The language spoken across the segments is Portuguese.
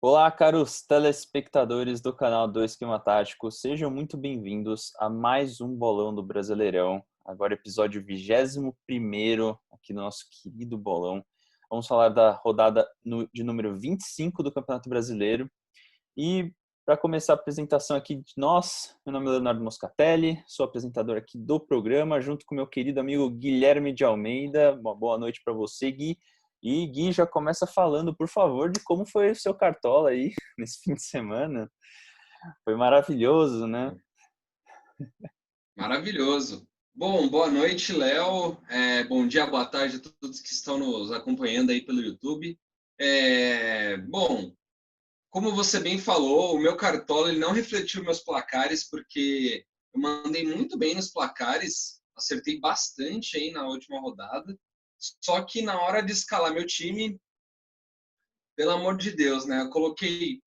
Olá, caros telespectadores do canal do Esquema Tático, sejam muito bem-vindos a mais um Bolão do Brasileirão, agora episódio 21º aqui do nosso querido Bolão. Vamos falar da rodada de número 25 do Campeonato Brasileiro. E para começar a apresentação aqui de nós, meu nome é Leonardo Moscatelli, sou apresentador aqui do programa, junto com meu querido amigo Guilherme de Almeida. Uma boa noite para você, Gui. E Gui, já começa falando, por favor, de como foi o seu Cartola aí nesse fim de semana. Foi maravilhoso, né? Maravilhoso. Bom, boa noite, Léo. Bom dia, boa tarde a todos que estão nos acompanhando aí pelo YouTube. Bom, como você bem falou, o meu Cartola ele não refletiu meus placares, porque eu mandei muito bem nos placares, acertei bastante aí na última rodada. Só que na hora de escalar meu time, pelo amor de Deus, né? Eu coloquei,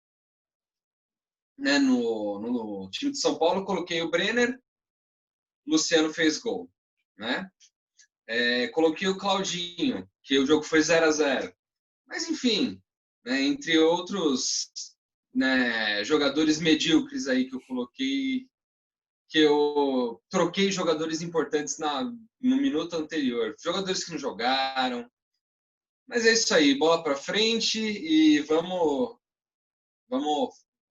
né, no time de São Paulo, eu coloquei o Brenner, Luciano fez gol, né? Coloquei o Claudinho, que o jogo foi 0-0. Mas, enfim, né, entre outros, né, jogadores medíocres aí que eu coloquei, que eu troquei jogadores importantes no minuto anterior. Jogadores que não jogaram. Mas é isso aí, bola para frente e vamos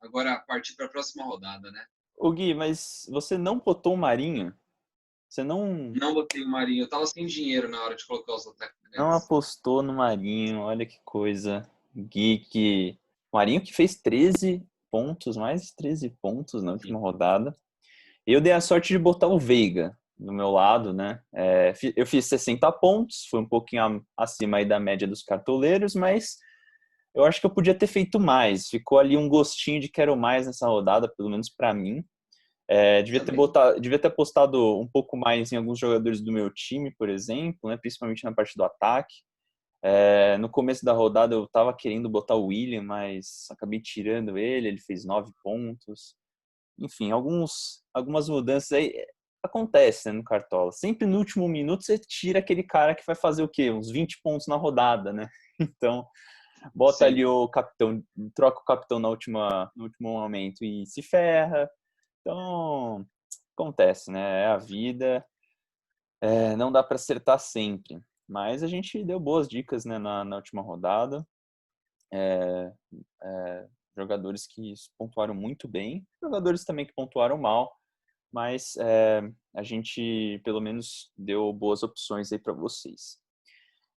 agora partir para a próxima rodada, né? Ô Gui, mas você não botou o Marinho? Você não, Não botei o Marinho, eu tava sem dinheiro na hora de colocar os não atacantes. apostou no Marinho? Olha que coisa. Gui, que... Marinho que fez 13 pontos, mais de 13 pontos na última Sim. rodada. Eu dei a sorte de botar o Veiga do meu lado, né? Eu fiz 60 pontos, foi um pouquinho acima aí da média dos cartoleiros, mas eu acho que eu podia ter feito mais. Ficou ali um gostinho de quero mais nessa rodada, pelo menos para mim. Também. Devia ter apostado um pouco mais em alguns jogadores do meu time, por exemplo, né? Principalmente na parte do ataque. No começo da rodada eu estava querendo botar o William, mas acabei tirando ele fez 9 pontos. Enfim, algumas mudanças aí acontecem, né, no Cartola. Sempre no último minuto você tira aquele cara que vai fazer o quê? Uns 20 pontos na rodada, né? Então, bota ali Sim. o capitão, troca o capitão no último momento e se ferra. Então, acontece, né? É a vida. Não dá para acertar sempre. Mas a gente deu boas dicas, né, na última rodada. É, Jogadores que pontuaram muito bem, jogadores também que pontuaram mal, mas a gente pelo menos deu boas opções aí para vocês.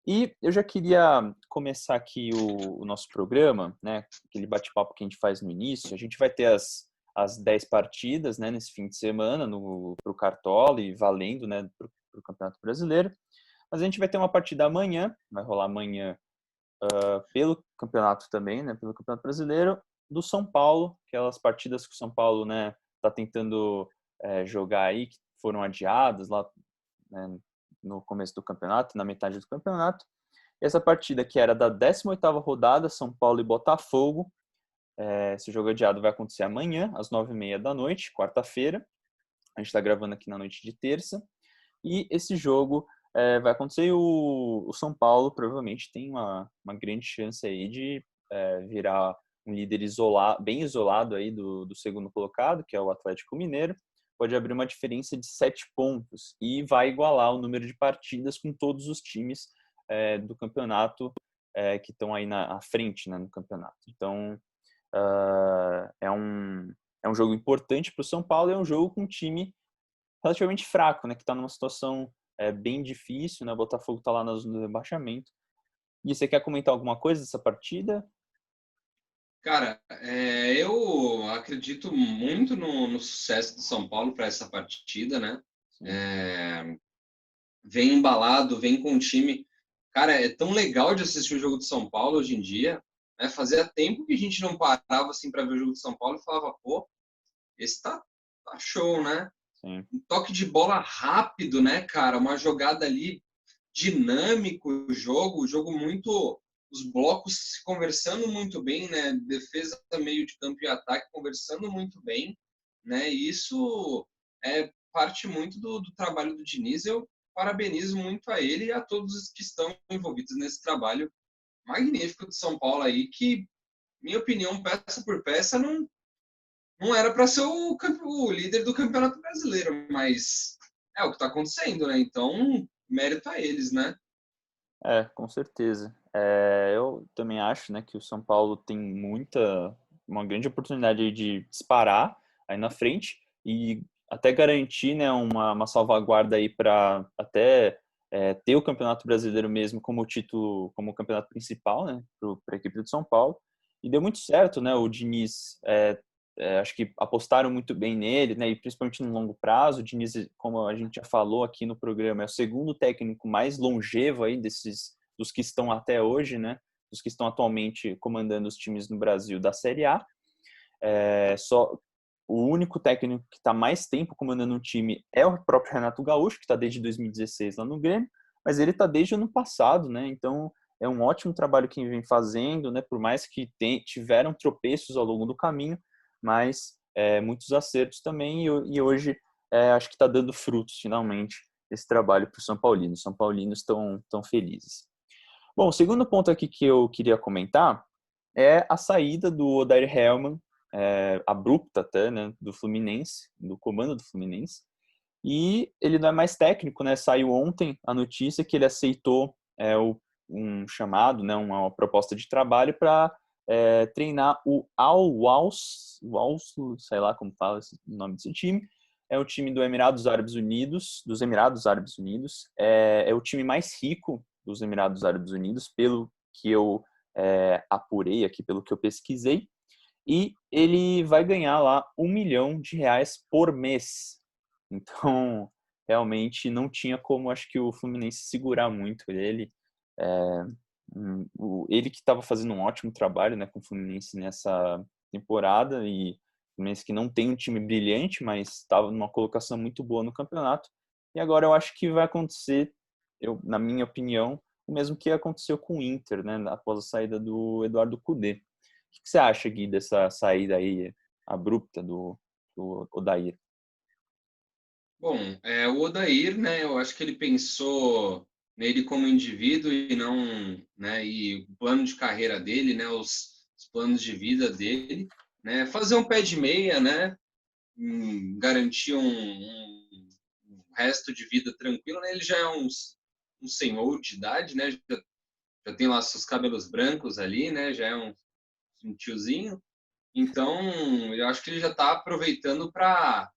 E eu já queria começar aqui o nosso programa, né? Aquele bate-papo que a gente faz no início. A gente vai ter as 10 partidas, né, nesse fim de semana para o Cartola e valendo, né, para o Campeonato Brasileiro. Mas a gente vai ter uma partida amanhã, vai rolar amanhã pelo campeonato também, né, pelo Campeonato Brasileiro, do São Paulo, aquelas partidas que o São Paulo, né, tá tentando jogar aí, que foram adiadas lá, né, no começo do campeonato, na metade do campeonato. E essa partida que era da 18ª rodada, São Paulo e Botafogo, esse jogo adiado vai acontecer amanhã, às 9h30 da noite, quarta-feira. A gente está gravando aqui na noite de terça. E esse jogo vai acontecer e o São Paulo provavelmente tem uma grande chance aí de virar um líder bem isolado aí do segundo colocado, que é o Atlético Mineiro. Pode abrir uma diferença de 7 pontos e vai igualar o número de partidas com todos os times do campeonato que estão aí à frente, né, no campeonato. Então, é um jogo importante para o São Paulo, é um jogo com um time relativamente fraco, né, que está numa situação bem difícil, né, o Botafogo está lá na zona do rebaixamento. E você quer comentar alguma coisa dessa partida? Cara, eu acredito muito no sucesso do São Paulo para essa partida, né? Sim. É, Vem embalado, vem com um time. Cara, é tão legal de assistir o jogo do São Paulo hoje em dia. Né? Fazia tempo que a gente não parava assim para ver o jogo do São Paulo e falava, pô, esse tá show, né? Sim. Um toque de bola rápido, né, cara? Uma jogada ali dinâmico o jogo muito, os blocos conversando muito bem, né? Defesa, meio de campo e ataque conversando muito bem, né? E isso é parte muito do trabalho do Diniz. Eu parabenizo muito a ele e a todos os que estão envolvidos nesse trabalho magnífico de São Paulo aí, que minha opinião, peça por peça, não era para ser o líder do Campeonato Brasileiro, mas é o que está acontecendo, né? Então, mérito a eles, né? Com certeza. Eu também acho, né, que o São Paulo tem uma grande oportunidade aí de disparar aí na frente e até garantir, né, uma salvaguarda aí para até ter o Campeonato Brasileiro mesmo como título, como campeonato principal, né, para a equipe do São Paulo. E deu muito certo, né? O Diniz, acho que apostaram muito bem nele, né? E principalmente no longo prazo. O Diniz, como a gente já falou aqui no programa, é o segundo técnico mais longevo aí dos que estão até hoje, né? Dos que estão atualmente comandando os times no Brasil da Série A. Só o único técnico que está mais tempo comandando um time é o próprio Renato Gaúcho, que está desde 2016 lá no Grêmio, mas ele está desde o ano passado, né? Então é um ótimo trabalho que ele vem fazendo, né? Por mais que tiveram tropeços ao longo do caminho, mas muitos acertos também, e hoje acho que está dando frutos finalmente esse trabalho para os São Paulinos. Os São Paulinos estão felizes. Bom, o segundo ponto aqui que eu queria comentar é a saída do Odair Hellmann, abrupta até, né, do Fluminense, do comando do Fluminense. E ele não é mais técnico, né? Saiu ontem a notícia que ele aceitou um chamado, né, uma proposta de trabalho para treinar o Al-Wals, sei lá como fala o nome desse time. É o time dos Emirados Árabes Unidos. É o time mais rico dos Emirados Árabes Unidos, pelo que eu apurei aqui, pelo que eu pesquisei. E ele vai ganhar lá R$ 1 milhão por mês. Então, realmente não tinha como, acho que o Fluminense segurar muito ele. É, ele que estava fazendo um ótimo trabalho, né, com o Fluminense nessa temporada, e o Fluminense que não tem um time brilhante, mas estava numa colocação muito boa no campeonato. E agora eu acho que vai acontecer, na minha opinião, o mesmo que aconteceu com o Inter, né, após a saída do Eduardo Cudê. O que você acha, Gui, dessa saída aí abrupta do Odair? Bom, o Odair, né? Eu acho que ele pensou nele como indivíduo e não, né? E o plano de carreira dele, né? Os planos de vida dele, né? Fazer um pé de meia, né? Garantir um resto de vida tranquilo, né? Ele já é um senhor de idade, né? Já tem lá seus cabelos brancos ali, né? Já é um tiozinho. Então, eu acho que ele já está aproveitando para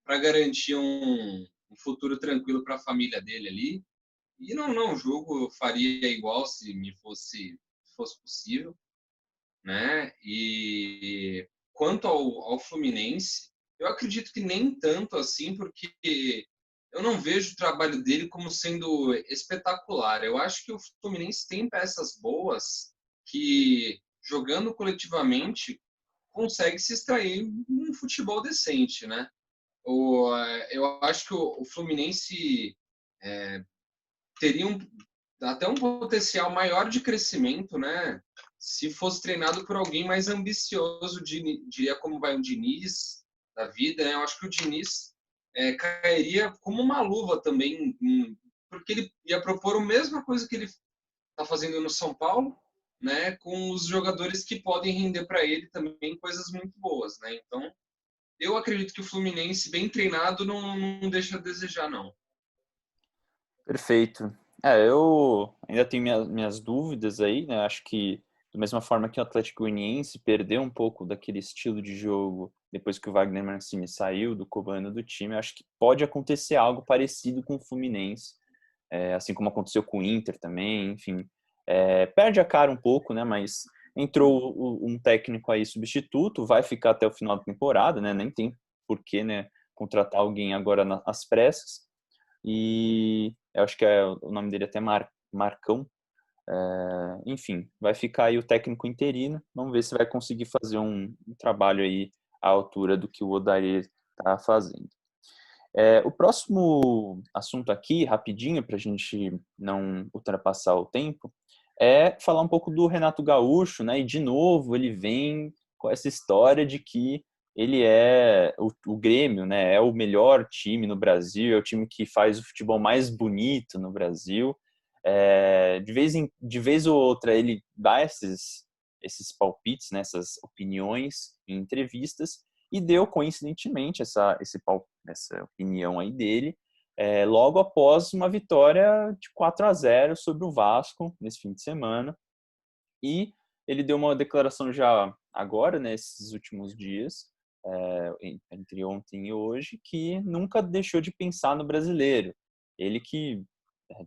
garantir um futuro tranquilo para a família dele ali. E não julgo, eu faria igual se me fosse possível, né? E quanto ao Fluminense, eu acredito que nem tanto assim, porque eu não vejo o trabalho dele como sendo espetacular. Eu acho que o Fluminense tem peças boas que, jogando coletivamente, consegue se extrair um futebol decente, né? Eu acho que o Fluminense teria até um potencial maior de crescimento, né? Se fosse treinado por alguém mais ambicioso, diria como vai um Diniz da vida, né? Eu acho que o Diniz cairia como uma luva também, porque ele ia propor a mesma coisa que ele está fazendo no São Paulo, né? Com os jogadores que podem render para ele também coisas muito boas, né? Então, eu acredito que o Fluminense, bem treinado, não deixa a desejar, não. Perfeito. Eu ainda tenho minhas dúvidas aí, né? Acho que, da mesma forma que o Atlético Goianiense perdeu um pouco daquele estilo de jogo depois que o Wagner Mancini saiu do comando do time, acho que pode acontecer algo parecido com o Fluminense, assim como aconteceu com o Inter também, enfim. Perde a cara um pouco, né? Mas entrou um técnico aí substituto, vai ficar até o final da temporada, né? Nem tem por que, né, contratar alguém agora às pressas. E eu acho que o nome dele é até Marcão. Enfim, vai ficar aí o técnico interino. Vamos ver se vai conseguir fazer um trabalho aí à altura do que o Odair está fazendo. O próximo assunto aqui, rapidinho, para a gente não ultrapassar o tempo, é falar um pouco do Renato Gaúcho, né? E de novo ele vem com essa história de que ele é o Grêmio, né? É o melhor time no Brasil, é o time que faz o futebol mais bonito no Brasil. De vez ou outra ele dá esses palpites, né, essas opiniões em entrevistas, e deu, coincidentemente, essa opinião aí dele, logo após uma vitória de 4-0 sobre o Vasco, nesse fim de semana. E ele deu uma declaração já agora, nesses últimos dias, entre ontem e hoje, que nunca deixou de pensar no brasileiro. Ele que,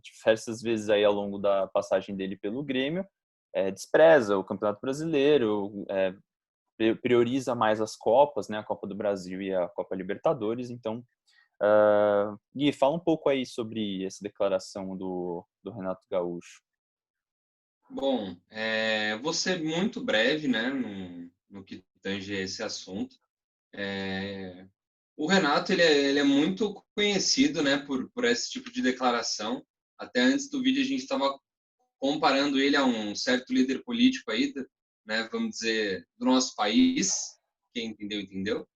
diversas vezes aí ao longo da passagem dele pelo Grêmio, despreza o Campeonato Brasileiro, prioriza mais as Copas, né, a Copa do Brasil e a Copa Libertadores. Então, Gui, fala um pouco aí sobre essa declaração do Renato Gaúcho. Bom, vou ser muito breve, né, no que tange esse assunto. O Renato, ele é muito conhecido, né, por esse tipo de declaração. Até antes do vídeo a gente estava comparando ele a um certo líder político aí, né, vamos dizer, do nosso país. Quem entendeu, entendeu.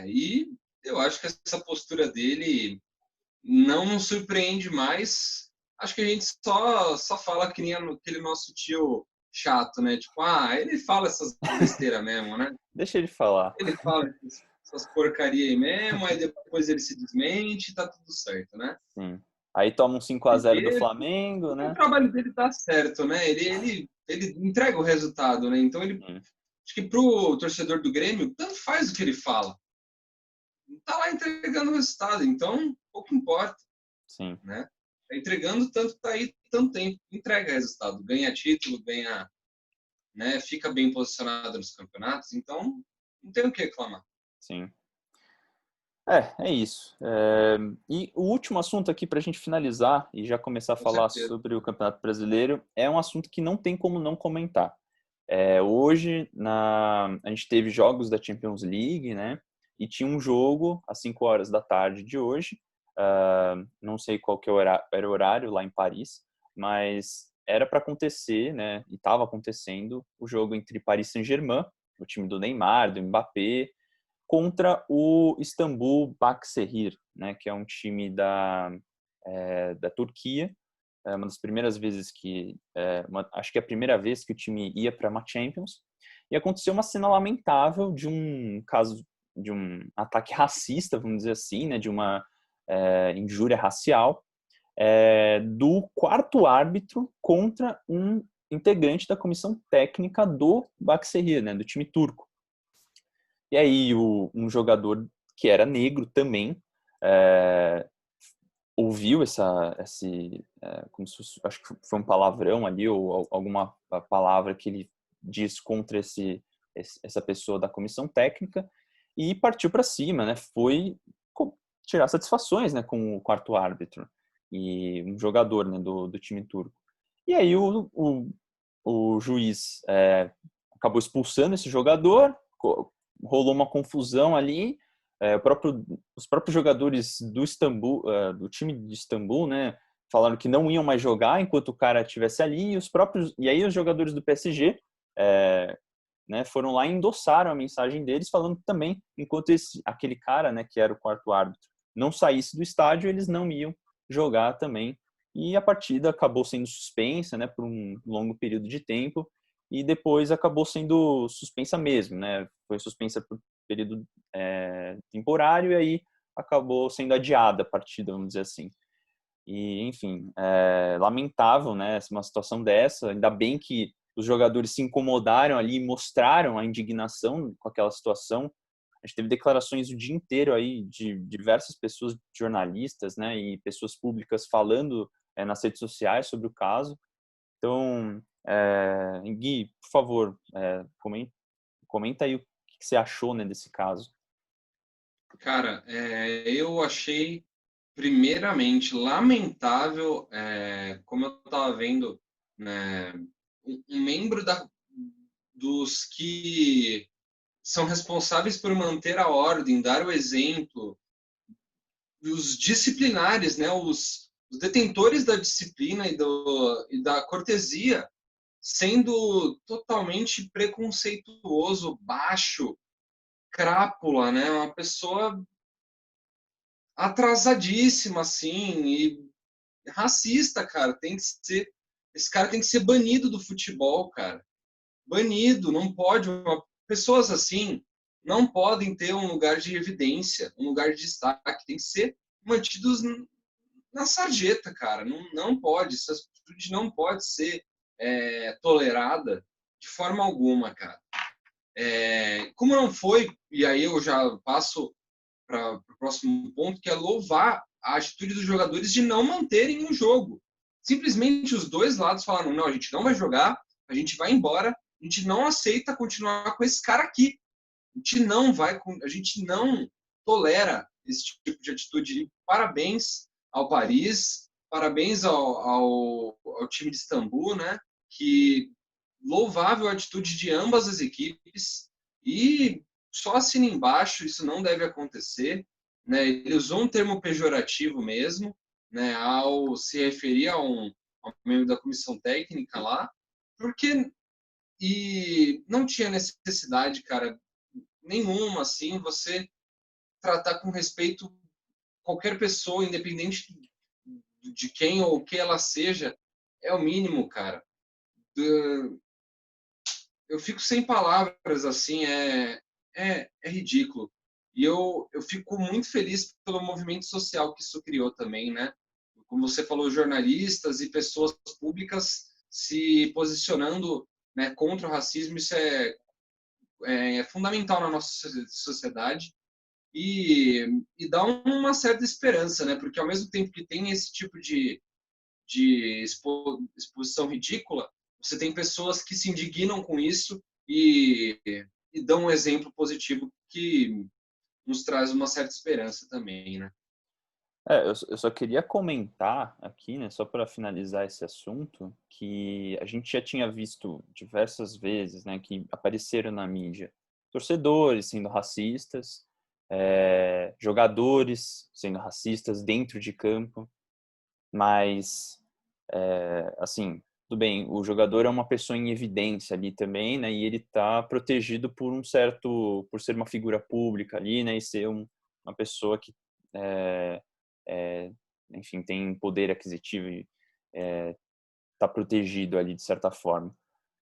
E eu acho que essa postura dele não nos surpreende mais. Acho que a gente só fala que nem aquele nosso tio chato, né? Tipo, ele fala essas besteiras mesmo, né? Deixa ele falar. Ele fala essas porcarias aí mesmo, aí depois ele se desmente e tá tudo certo, né? Sim. Aí toma um 5-0 do Flamengo, né? O trabalho dele tá certo, né? Ele entrega o resultado, né? Então, acho que pro torcedor do Grêmio, tanto faz o que ele fala. Tá lá entregando o resultado, então pouco importa. Sim. Né? Tá entregando tanto, tá aí tanto tempo, entrega resultado, ganha título, ganha, né? Fica bem posicionado nos campeonatos, então não tem o que reclamar. Sim. É isso. E o último assunto aqui para a gente finalizar e já começar a falar sobre o Campeonato Brasileiro é um assunto que não tem como não comentar. Hoje a gente teve jogos da Champions League, né? E tinha um jogo às 5 horas da tarde de hoje. Não sei qual que era o horário lá em Paris, mas era para acontecer, né? E estava acontecendo o jogo entre Paris Saint-Germain, o time do Neymar, do Mbappé, contra o Istanbul Başakşehir, né? Que é um time da Turquia. Uma das primeiras vezes acho que é a primeira vez que o time ia para uma Champions, e aconteceu uma cena lamentável de um caso de um ataque racista, vamos dizer assim, né, de uma injúria racial, do quarto árbitro contra um integrante da comissão técnica do Başakşehir, né, do time turco. E aí um jogador que era negro também ouviu como se fosse, acho que foi um palavrão ali, ou alguma palavra que ele diz contra essa pessoa da comissão técnica, e partiu para cima, né? Foi tirar satisfações, né, com o quarto árbitro e um jogador, né, do time turco. E aí o juiz acabou expulsando esse jogador, rolou uma confusão ali. Os próprios jogadores do Istambul, do time de Istambul, né, falaram que não iam mais jogar enquanto o cara estivesse ali, e aí os jogadores do PSG né, foram lá e endossaram a mensagem deles, falando que também, enquanto aquele cara, né, que era o quarto árbitro, não saísse do estádio, eles não iam jogar também. E a partida acabou sendo suspensa, né, por um longo período de tempo, e depois acabou sendo suspensa mesmo, né? Foi suspensa por período temporário, e aí acabou sendo adiada a partida, vamos dizer assim. E, enfim, lamentável, né, uma situação dessa. Ainda bem que os jogadores se incomodaram ali e mostraram a indignação com aquela situação. A gente teve declarações o dia inteiro aí de diversas pessoas, jornalistas, né, e pessoas públicas falando nas redes sociais sobre o caso. Então, Gui, por favor, comenta aí o que você achou, né, desse caso. Cara, eu achei, primeiramente, lamentável, como eu estava vendo, né, um membro dos que são responsáveis por manter a ordem, dar o exemplo, os disciplinares, né, os detentores da disciplina e da cortesia, sendo totalmente preconceituoso, baixo, crápula, né, uma pessoa atrasadíssima, assim, e racista, cara, tem que ser. esse cara tem que ser banido do futebol, cara. Banido, não pode. Pessoas assim não podem ter um lugar de evidência, um lugar de destaque. Tem que ser mantidos na sarjeta, cara. Não pode. Essa atitude não pode ser tolerada de forma alguma, cara. Como não foi, e aí eu já passo para o próximo ponto, que é louvar a atitude dos jogadores de não manterem o jogo. Simplesmente os dois lados falaram, não, a gente não vai jogar, a gente vai embora, a gente não aceita continuar com esse cara aqui. A gente não tolera esse tipo de atitude. Parabéns ao Paris, parabéns ao time de Istambul, né? Que louvável a atitude de ambas as equipes e só assina embaixo, isso não deve acontecer, né? Ele usou um termo pejorativo mesmo, né? Ao se referir ao membro da comissão técnica lá, porque não tinha necessidade, cara, nenhuma, assim, você tratar com respeito qualquer pessoa, independente de quem ou o que ela seja, é o mínimo, cara. Eu fico sem palavras, assim, é ridículo. E eu fico muito feliz pelo movimento social que isso criou também, né? Como você falou, jornalistas e pessoas públicas se posicionando, né, contra o racismo, isso é fundamental na nossa sociedade e dá uma certa esperança, né? Porque ao mesmo tempo que tem esse tipo de exposição ridícula, você tem pessoas que se indignam com isso e, e dão um exemplo positivo que nos traz uma certa esperança também, né? Eu só queria comentar aqui, né, só para finalizar esse assunto, que a gente já tinha visto diversas vezes, né, que apareceram na mídia torcedores sendo racistas, jogadores sendo racistas dentro de campo, mas, assim, tudo bem, o jogador é uma pessoa em evidência ali também, né, e ele está protegido por ser uma figura pública ali, né, e ser uma pessoa que é, é, enfim, tem poder aquisitivo e está protegido ali de certa forma.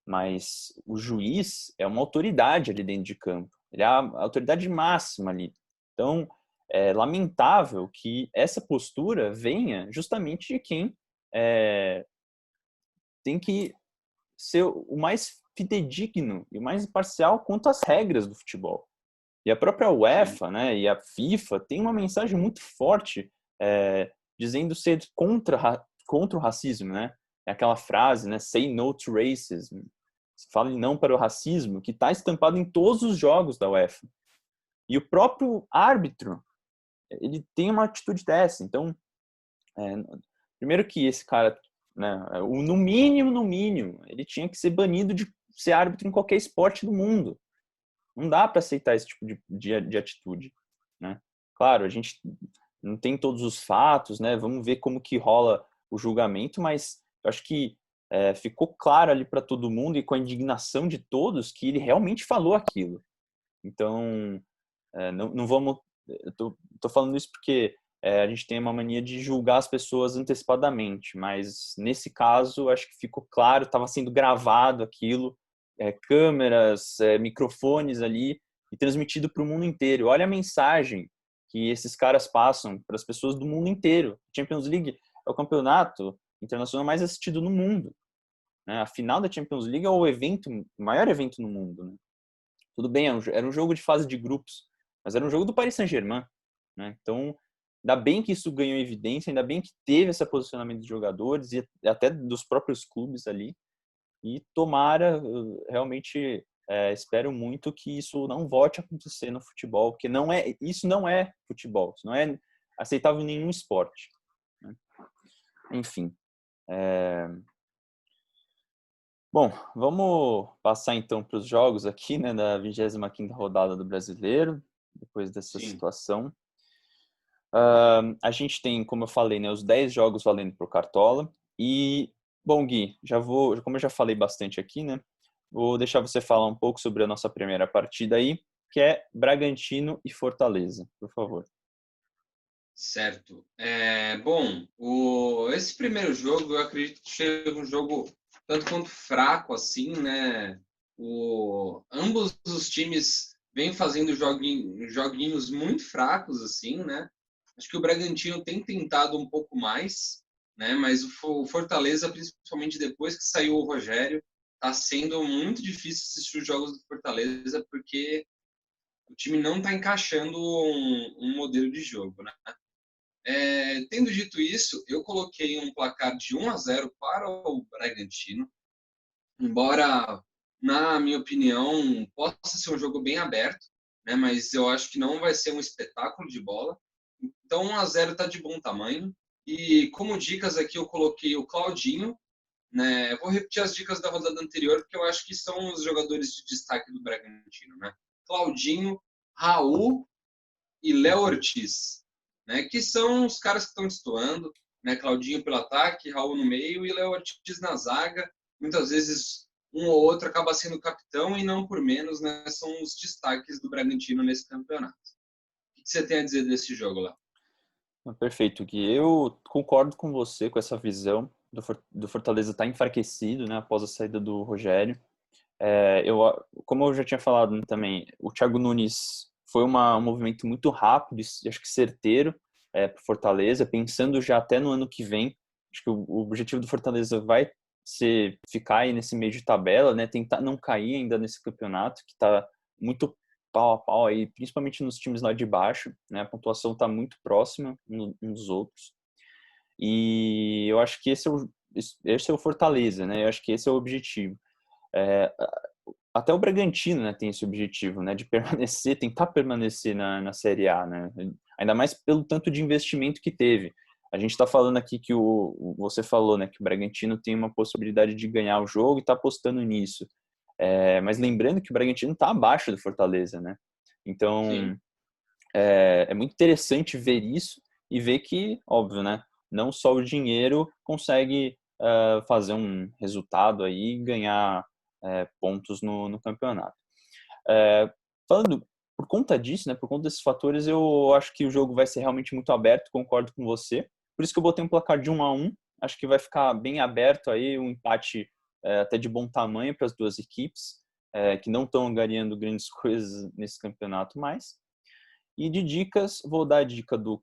Mas o juiz é uma autoridade ali dentro de campo. Ele é a autoridade máxima ali. Então, é lamentável que essa postura venha justamente de quem tem que ser o mais fidedigno e o mais imparcial quanto às regras do futebol. E a própria Sim. UEFA, né, e a FIFA tem uma mensagem muito forte dizendo ser contra o racismo, né? É aquela frase, né, say no to racism. Fale não para o racismo, que está estampado em todos os jogos da UEFA. E o próprio árbitro, ele tem uma atitude dessa. Então, é, primeiro que esse cara, né, no mínimo, ele tinha que ser banido de ser árbitro em qualquer esporte do mundo. Não dá para aceitar esse tipo de atitude, né? Claro, a gente não tem todos os fatos, né? Vamos ver como que rola o julgamento, mas eu acho que ficou claro ali para todo mundo e com a indignação de todos que ele realmente falou aquilo. Então, não vamos... Eu tô falando isso porque a gente tem uma mania de julgar as pessoas antecipadamente, mas nesse caso, acho que ficou claro, estava sendo gravado aquilo, câmeras, microfones ali, e transmitido para o mundo inteiro. Olha a mensagem que esses caras passam para as pessoas do mundo inteiro. Champions League é o campeonato internacional mais assistido no mundo, né? A final da Champions League é o maior evento no mundo, né? Tudo bem, era um jogo de fase de grupos, mas era um jogo do Paris Saint-Germain, né? Então, ainda bem que isso ganhou evidência, ainda bem que teve esse posicionamento dos jogadores e até dos próprios clubes ali. E tomara, realmente, espero muito que isso não volte a acontecer no futebol, porque isso não é futebol, isso não é aceitável em nenhum esporte, né? Enfim. Bom, vamos passar então para os jogos aqui, né, da 25ª rodada do Brasileiro, depois dessa Sim. situação. A gente tem, como eu falei, né, os 10 jogos valendo para o Cartola. E, bom, Gui, como eu já falei bastante aqui, né, vou deixar você falar um pouco sobre a nossa primeira partida aí, que é Bragantino e Fortaleza, por favor. Certo. Bom, esse primeiro jogo, eu acredito que seja um jogo tanto quanto fraco, assim, né? Ambos os times vêm fazendo joguinhos muito fracos, assim, né? Acho que o Bragantino tem tentado um pouco mais, né? Mas o Fortaleza, principalmente depois que saiu o Rogério, está sendo muito difícil assistir os jogos do Fortaleza, porque o time não está encaixando um modelo de jogo, né? Tendo dito isso, eu coloquei um placar de 1-0 para o Bragantino, embora, na minha opinião, possa ser um jogo bem aberto, né, mas eu acho que não vai ser um espetáculo de bola. Então, 1-0 está de bom tamanho. E como dicas aqui, eu coloquei o Claudinho, né? Eu vou repetir as dicas da rodada anterior, porque eu acho que são os jogadores de destaque do Bragantino, né? Claudinho, Raul e Léo Ortiz, né? Que são os caras que estão destoando, né? Claudinho pelo ataque, Raul no meio e Léo Ortiz na zaga. Muitas vezes um ou outro acaba sendo capitão e não por menos, né? São os destaques do Bragantino nesse campeonato. O que você tem a dizer desse jogo lá? Perfeito, Gui. Eu concordo com você com essa visão do Fortaleza estar enfraquecido, né, após a saída do Rogério. Como eu já tinha falado, né, também, o Thiago Nunes foi um movimento muito rápido e acho que certeiro para o Fortaleza, pensando já até no ano que vem. Acho que o objetivo do Fortaleza vai ser ficar aí nesse meio de tabela, né, tentar não cair ainda nesse campeonato que está muito pau a pau aí, principalmente nos times lá de baixo, né, a pontuação está muito próxima uns dos outros. E eu acho que esse é o Fortaleza, né? Eu acho que esse é o objetivo. É, Até o Bragantino, né, tem esse objetivo, né, de permanecer, tentar permanecer na Série A, né, ainda mais pelo tanto de investimento que teve. A gente está falando aqui que você falou, né, que o Bragantino tem uma possibilidade de ganhar o jogo e está apostando nisso. Mas lembrando que o Bragantino está abaixo do Fortaleza, né? Então Sim. é muito interessante ver isso e ver que, óbvio, né, não só o dinheiro consegue fazer um resultado aí e ganhar pontos no campeonato. Falando por conta disso, né, por conta desses fatores, eu acho que o jogo vai ser realmente muito aberto, concordo com você. Por isso que eu botei um placar de 1-1. Acho que vai ficar bem aberto aí, um empate até de bom tamanho para as duas equipes, que não estão angariando grandes coisas nesse campeonato mais. E de dicas, vou dar a dica do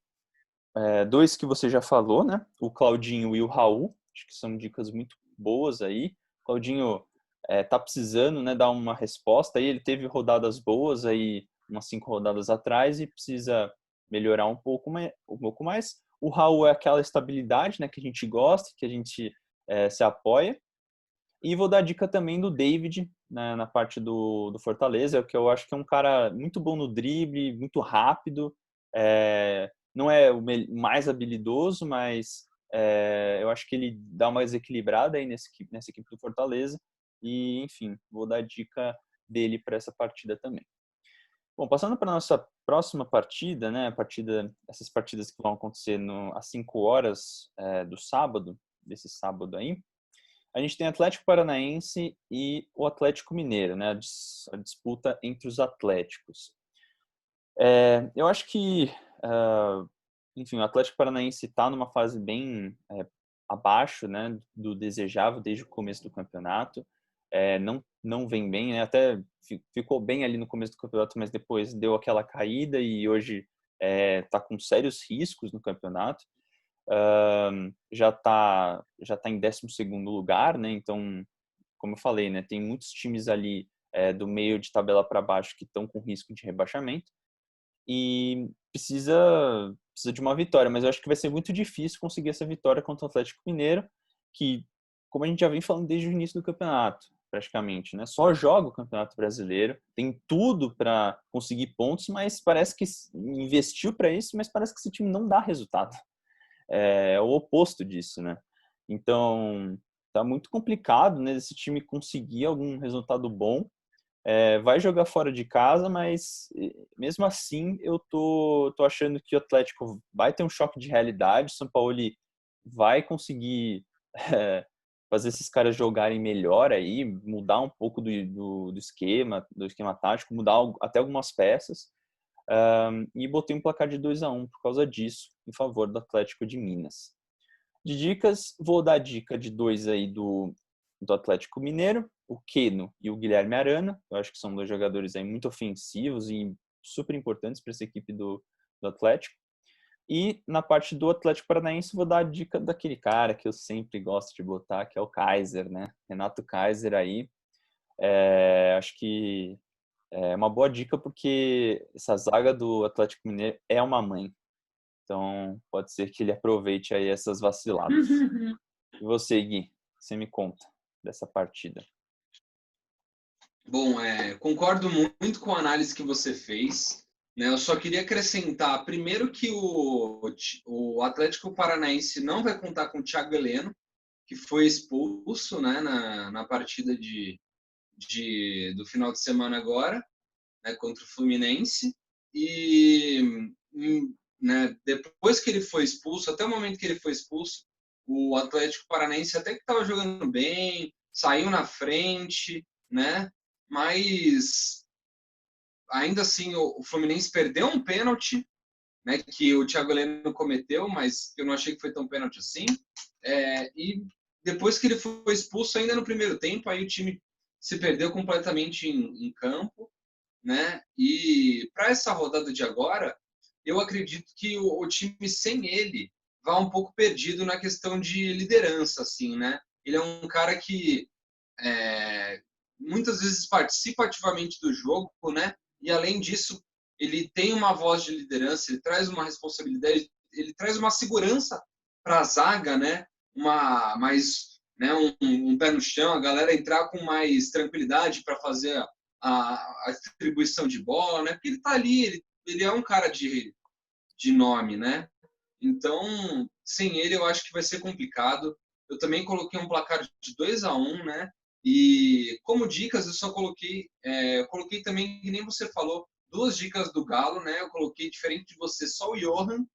dois que você já falou, né? O Claudinho e o Raul. Acho que são dicas muito boas aí. O Claudinho tá precisando, né, dar uma resposta. Aí ele teve rodadas boas aí, umas 5 rodadas atrás, e precisa melhorar um pouco mais. O Raul é aquela estabilidade, né, que a gente gosta, que a gente se apoia. E vou dar dica também do David, né, na parte do Fortaleza, que eu acho que é um cara muito bom no drible, muito rápido. Não é o mais habilidoso, mas eu acho que ele dá uma desequilibrada aí nessa equipe do Fortaleza. E, enfim, vou dar dica dele para essa partida também. Bom, passando para a nossa próxima partida, né? Essas partidas que vão acontecer às 5 horas do sábado, desse sábado aí. A gente tem Atlético Paranaense e o Atlético Mineiro, né? A disputa entre os Atléticos. Eu acho que, enfim, o Atlético Paranaense está numa fase bem abaixo, né, do desejável desde o começo do campeonato. Não vem bem, né? Até ficou bem ali no começo do campeonato, mas depois deu aquela caída e hoje está com sérios riscos no campeonato. Já tá em 12º lugar, né? Então, como eu falei, né, tem muitos times ali do meio de tabela para baixo que estão com risco de rebaixamento e precisa de uma vitória, mas eu acho que vai ser muito difícil conseguir essa vitória contra o Atlético Mineiro, que, como a gente já vem falando desde o início do campeonato, praticamente, né? Só joga o Campeonato Brasileiro, tem tudo para conseguir pontos, mas parece que investiu para isso, mas parece que esse time não dá resultado. É o oposto disso, né? Então, tá muito complicado, né, esse time conseguir algum resultado bom. Vai jogar fora de casa, mas mesmo assim eu tô achando que o Atlético vai ter um choque de realidade. O São Paulo vai conseguir fazer esses caras jogarem melhor aí, mudar um pouco do esquema tático, mudar até algumas peças. E botei um placar de 2-1 por causa disso, em favor do Atlético de Minas. De dicas, vou dar dica de 2 aí do Atlético Mineiro, o Keno e o Guilherme Arana. Eu acho que são 2 jogadores aí muito ofensivos e super importantes para essa equipe do Atlético. E na parte do Atlético Paranaense, vou dar a dica daquele cara que eu sempre gosto de botar, que é o Kaiser, né? Renato Kaiser aí. Acho que é uma boa dica porque essa zaga do Atlético Mineiro é uma mãe. Então, pode ser que ele aproveite aí essas vaciladas. E você, Gui, você me conta dessa partida? Bom, concordo muito com a análise que você fez. Né? Eu só queria acrescentar, primeiro, que o Atlético Paranaense não vai contar com o Thiago Heleno, que foi expulso, né, na partida do final de semana agora, né, contra o Fluminense. E né, depois que ele foi expulso, até o momento que ele foi expulso, o Atlético Paranaense até que estava jogando bem, saiu na frente, né? Mas ainda assim o Fluminense perdeu um pênalti, né, que o Thiago Heleno cometeu, mas eu não achei que foi tão pênalti assim. E depois que ele foi expulso, ainda no primeiro tempo, aí o time se perdeu completamente em campo, né? E para essa rodada de agora, eu acredito que o time sem ele vai um pouco perdido na questão de liderança, assim, né? Ele é um cara que muitas vezes participa ativamente do jogo, né? E além disso, ele tem uma voz de liderança, ele traz uma responsabilidade, ele traz uma segurança para a zaga, né? Um pé no chão, a galera entrar com mais tranquilidade para fazer a distribuição de bola, né? Porque ele está ali, ele é um cara de nome, né? Então, sem ele, eu acho que vai ser complicado. Eu também coloquei um placar de 2-1, né? E como dicas, eu só coloquei também, que nem você falou, 2 dicas do Galo, né? Eu coloquei, diferente de você, só o Johan,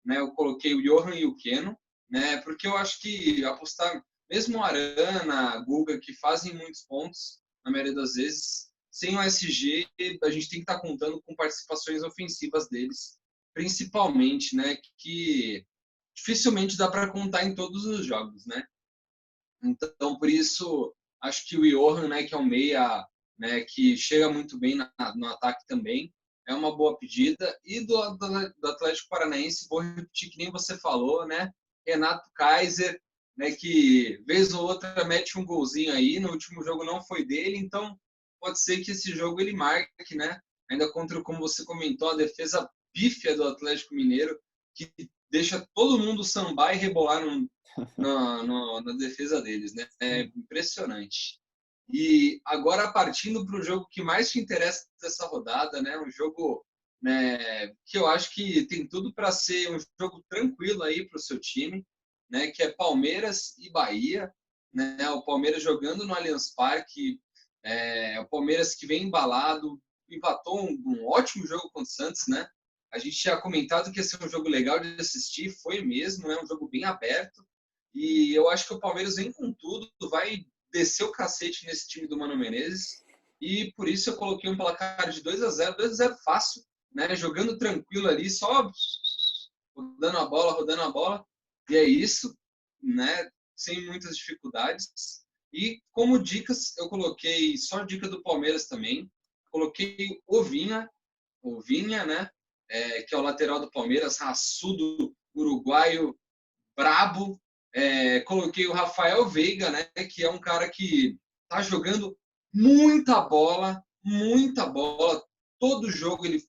né? Eu coloquei o Johan e o Keno, né? Porque eu acho que apostar, mesmo o Arana, Guga, que fazem muitos pontos, na maioria das vezes, sem o SG, a gente tem que estar contando com participações ofensivas deles, principalmente, né? Que dificilmente dá para contar em todos os jogos, né? Então, por isso, acho que o Johan, né, que é um meia, né, que chega muito bem no ataque também, é uma boa pedida. E do Atlético Paranaense, vou repetir que nem você falou, né? Renato Kaiser, né, que vez ou outra mete um golzinho aí, no último jogo não foi dele, então pode ser que esse jogo ele marque, né? Ainda contra, como você comentou, a defesa pífia do Atlético Mineiro, que deixa todo mundo sambar e rebolar na defesa deles, né? É impressionante. E agora, partindo para o jogo que mais te interessa dessa rodada, né? Um jogo, né, que eu acho que tem tudo para ser um jogo tranquilo aí para o seu time, né? Que é Palmeiras e Bahia, né? O Palmeiras jogando no Allianz Parque, o Palmeiras que vem embalado, empatou um ótimo jogo contra o Santos, né? A gente tinha comentado que ia ser um jogo legal de assistir, foi mesmo, é um jogo bem aberto. E eu acho que o Palmeiras vem com tudo, vai descer o cacete nesse time do Mano Menezes. E por isso eu coloquei um placar de 2-0, 2-0 fácil, né? Jogando tranquilo ali, só rodando a bola. E é isso, né? Sem muitas dificuldades. E como dicas, eu coloquei só dica do Palmeiras também. Coloquei o Vinha, né? Que é o lateral do Palmeiras, raçudo, uruguaio, brabo. Coloquei o Rafael Veiga, né, que é um cara que tá jogando muita bola. Todo jogo ele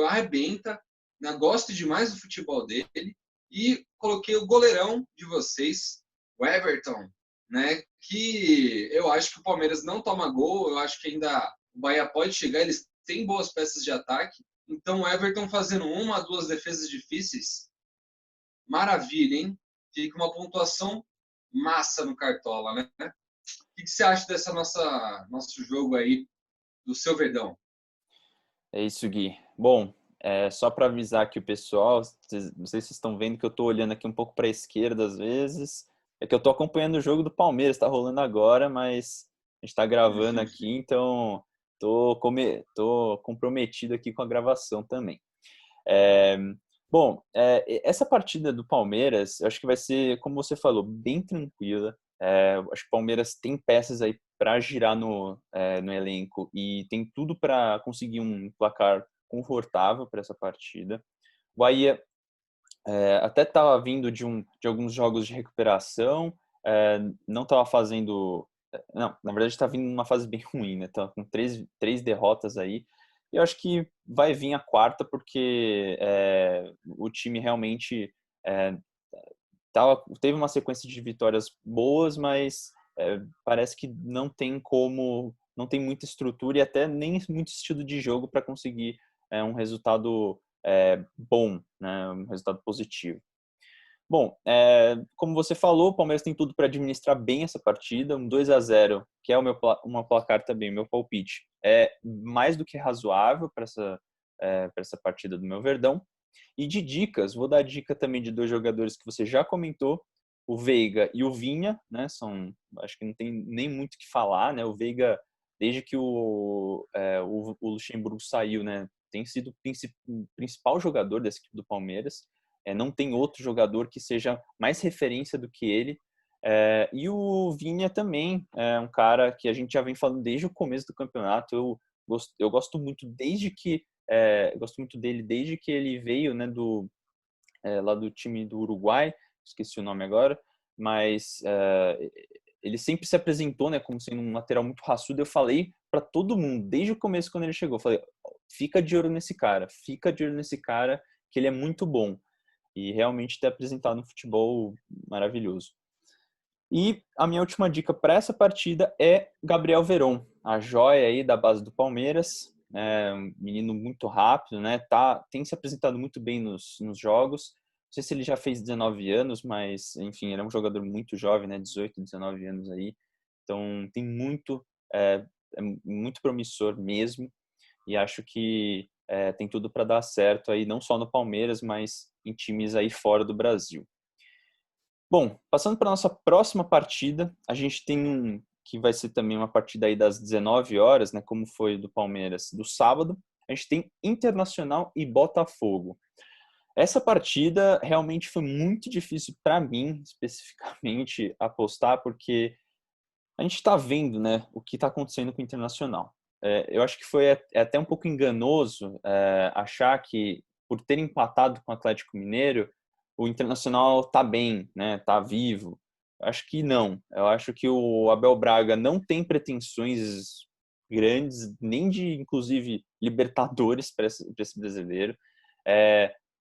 arrebenta. Né, gosto demais do futebol dele. E coloquei o goleirão de vocês, o Everton, né, que eu acho que o Palmeiras não toma gol. Eu acho que ainda o Bahia pode chegar. Eles têm boas peças de ataque. Então o Everton fazendo 1 a 2 defesas difíceis, maravilha, hein? Fica uma pontuação massa no Cartola, né? O que você acha dessa nosso jogo aí do seu Verdão? É isso, Gui. Bom, só para avisar aqui o pessoal, não sei se vocês estão vendo que eu estou olhando aqui um pouco para a esquerda às vezes. É que eu estou acompanhando o jogo do Palmeiras, está rolando agora, mas a gente está gravando aqui, então Tô comprometido aqui com a gravação também. Bom, essa partida do Palmeiras, eu acho que vai ser, como você falou, bem tranquila. Acho que o Palmeiras tem peças aí para girar no elenco e tem tudo para conseguir um placar confortável para essa partida. O Bahia até estava vindo de alguns jogos de recuperação, não estava fazendo. Não, na verdade está vindo numa fase bem ruim, né? Tá com três derrotas aí. E eu acho que vai vir a quarta, porque o time realmente teve uma sequência de vitórias boas, mas parece que não tem muita estrutura e até nem muito estilo de jogo para conseguir um resultado bom, né? Um resultado positivo. Bom, como você falou, o Palmeiras tem tudo para administrar bem essa partida. Um 2-0, que é uma placar também, meu palpite, é mais do que razoável para essa partida do meu Verdão. E de dicas, vou dar dica também de dois jogadores que você já comentou, o Veiga e o Vinha, né? Acho que não tem nem muito o que falar, né? O Veiga, desde que o Luxemburgo saiu, né? Tem sido o principal jogador dessa equipe do Palmeiras. Não tem outro jogador que seja mais referência do que ele. E o Vinha também é um cara que a gente já vem falando desde o começo do campeonato. Eu gosto muito gosto muito dele desde que ele veio, né, lá do time do Uruguai, esqueci o nome agora, mas ele sempre se apresentou, né, como sendo um lateral muito raçudo. Eu falei para todo mundo desde o começo, quando ele chegou, eu falei: fica de olho nesse cara, que ele é muito bom. E realmente ter apresentado um futebol maravilhoso. E a minha última dica para essa partida é Gabriel Veron, a joia aí da base do Palmeiras, um menino muito rápido, né? Tem se apresentado muito bem nos jogos. Não sei se ele já fez 19 anos, mas enfim, ele é um jogador muito jovem, né? 18, 19 anos aí. Então tem é muito promissor mesmo. E acho que tem tudo para dar certo aí, não só no Palmeiras, mas em times aí fora do Brasil. Bom, passando para a nossa próxima partida, a gente tem que vai ser também uma partida aí das 19 horas, né, como foi do Palmeiras, do sábado. A gente tem Internacional e Botafogo. Essa partida realmente foi muito difícil para mim, especificamente, apostar, porque a gente está vendo, né, o que está acontecendo com o Internacional. Eu acho que foi até um pouco enganoso achar que, por ter empatado com o Atlético Mineiro, o Internacional está bem, né, está vivo. Acho que não. Eu acho que o Abel Braga não tem pretensões grandes, nem de, inclusive, Libertadores para esse brasileiro.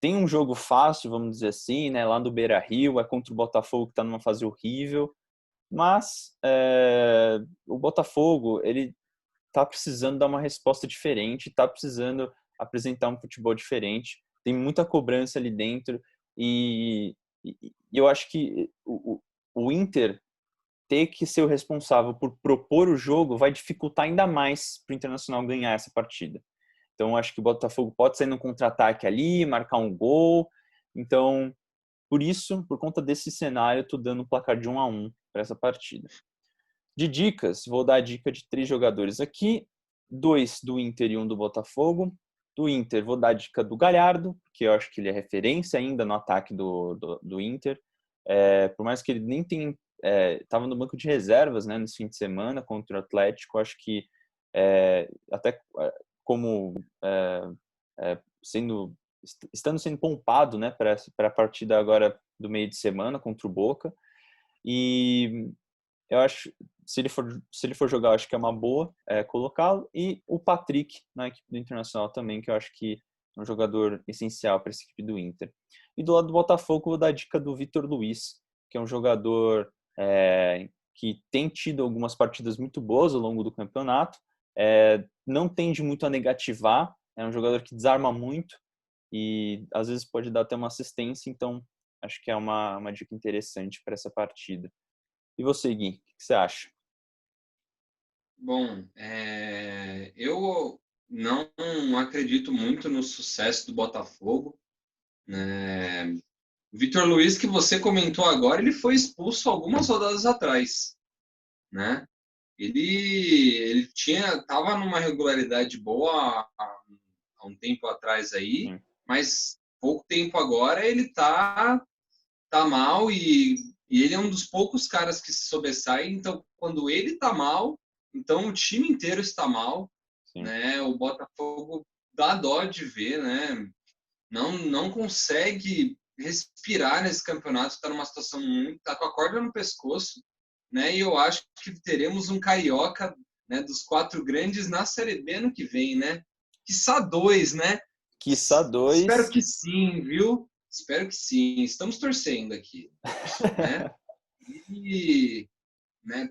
Tem um jogo fácil, vamos dizer assim, né, lá no Beira-Rio, é contra o Botafogo, que está numa fase horrível. Mas o Botafogo, ele está precisando dar uma resposta diferente, está precisando apresentar um futebol diferente. Tem muita cobrança ali dentro e eu acho que o Inter ter que ser o responsável por propor o jogo vai dificultar ainda mais para o Internacional ganhar essa partida. Então, acho que o Botafogo pode sair no contra-ataque ali, marcar um gol. Então, por isso, por conta desse cenário, eu estou dando um placar de 1-1 para essa partida. De dicas, vou dar a dica de 3 jogadores aqui, 2 do Inter e 1 do Botafogo. Do Inter, vou dar a dica do Galhardo, que eu acho que ele é referência ainda no ataque do Inter. Por mais que ele nem tenha... Estava no banco de reservas, né, nesse fim de semana contra o Atlético, acho que até como estando sendo poupado, né, para a partida agora do meio de semana contra o Boca. E eu acho, se ele for jogar, eu acho que é uma boa colocá-lo. E o Patrick na equipe do Internacional também, que eu acho que é um jogador essencial para essa equipe do Inter. E do lado do Botafogo, eu vou dar a dica do Vitor Luiz, que é um jogador que tem tido algumas partidas muito boas ao longo do campeonato, não tende muito a negativar, é um jogador que desarma muito e às vezes pode dar até uma assistência, então acho que é uma dica interessante para essa partida. E você, Gui, o que você acha? Bom, eu não acredito muito no sucesso do Botafogo, né? O Vitor Luiz, que você comentou agora, ele foi expulso algumas rodadas atrás, né? Ele tava numa regularidade boa há um tempo atrás aí, Sim. mas pouco tempo agora ele tá mal e ele é um dos poucos caras que se sobressaem. Então, quando ele tá mal, então o time inteiro está mal, Sim. né? O Botafogo dá dó de ver, né? Não consegue respirar nesse campeonato, está numa situação muito, tá com a corda no pescoço, né? E eu acho que teremos um carioca, né, dos 4 grandes na Série B ano que vem, né? Quiçá 2, né? Quiçá Espero 2. que sim, viu? Espero que sim. Estamos torcendo aqui, né? E, né,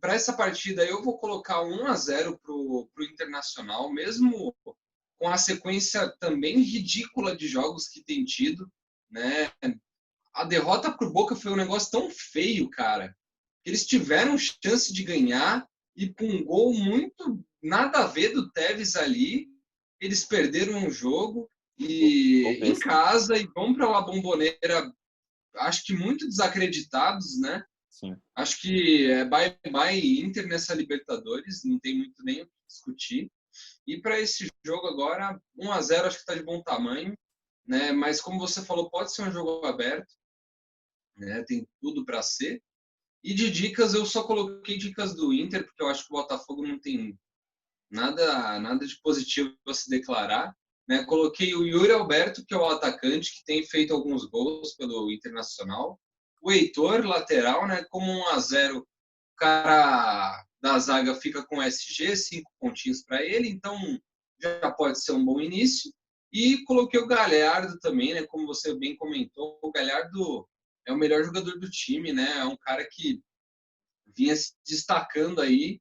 para essa partida eu vou colocar 1-0 pro Internacional, mesmo com a sequência também ridícula de jogos que tem tido, né? A derrota pro Boca foi um negócio tão feio, cara. Eles tiveram chance de ganhar e com um gol muito nada a ver do Tevez ali, eles perderam o jogo Gol e em besta. casa e vão para La Bombonera, acho que muito desacreditados, né? Sim. Acho que é bye Inter nessa Libertadores, não tem muito nem o que discutir. E para esse jogo agora, 1-0 acho que está de bom tamanho, né? Mas como você falou, pode ser um jogo aberto, né? Tem tudo para ser. E de dicas, eu só coloquei dicas do Inter, porque eu acho que o Botafogo não tem nada de positivo a se declarar. Né? Coloquei o Yuri Alberto, que é o atacante, que tem feito alguns gols pelo Internacional. O Heitor, lateral, né? Como 1-0, o cara da zaga fica com SG, 5 pontinhos para ele, então já pode ser um bom início. E coloquei o Galhardo também, né? Como você bem comentou, o Galhardo é o melhor jogador do time, né? É um cara que vinha se destacando aí.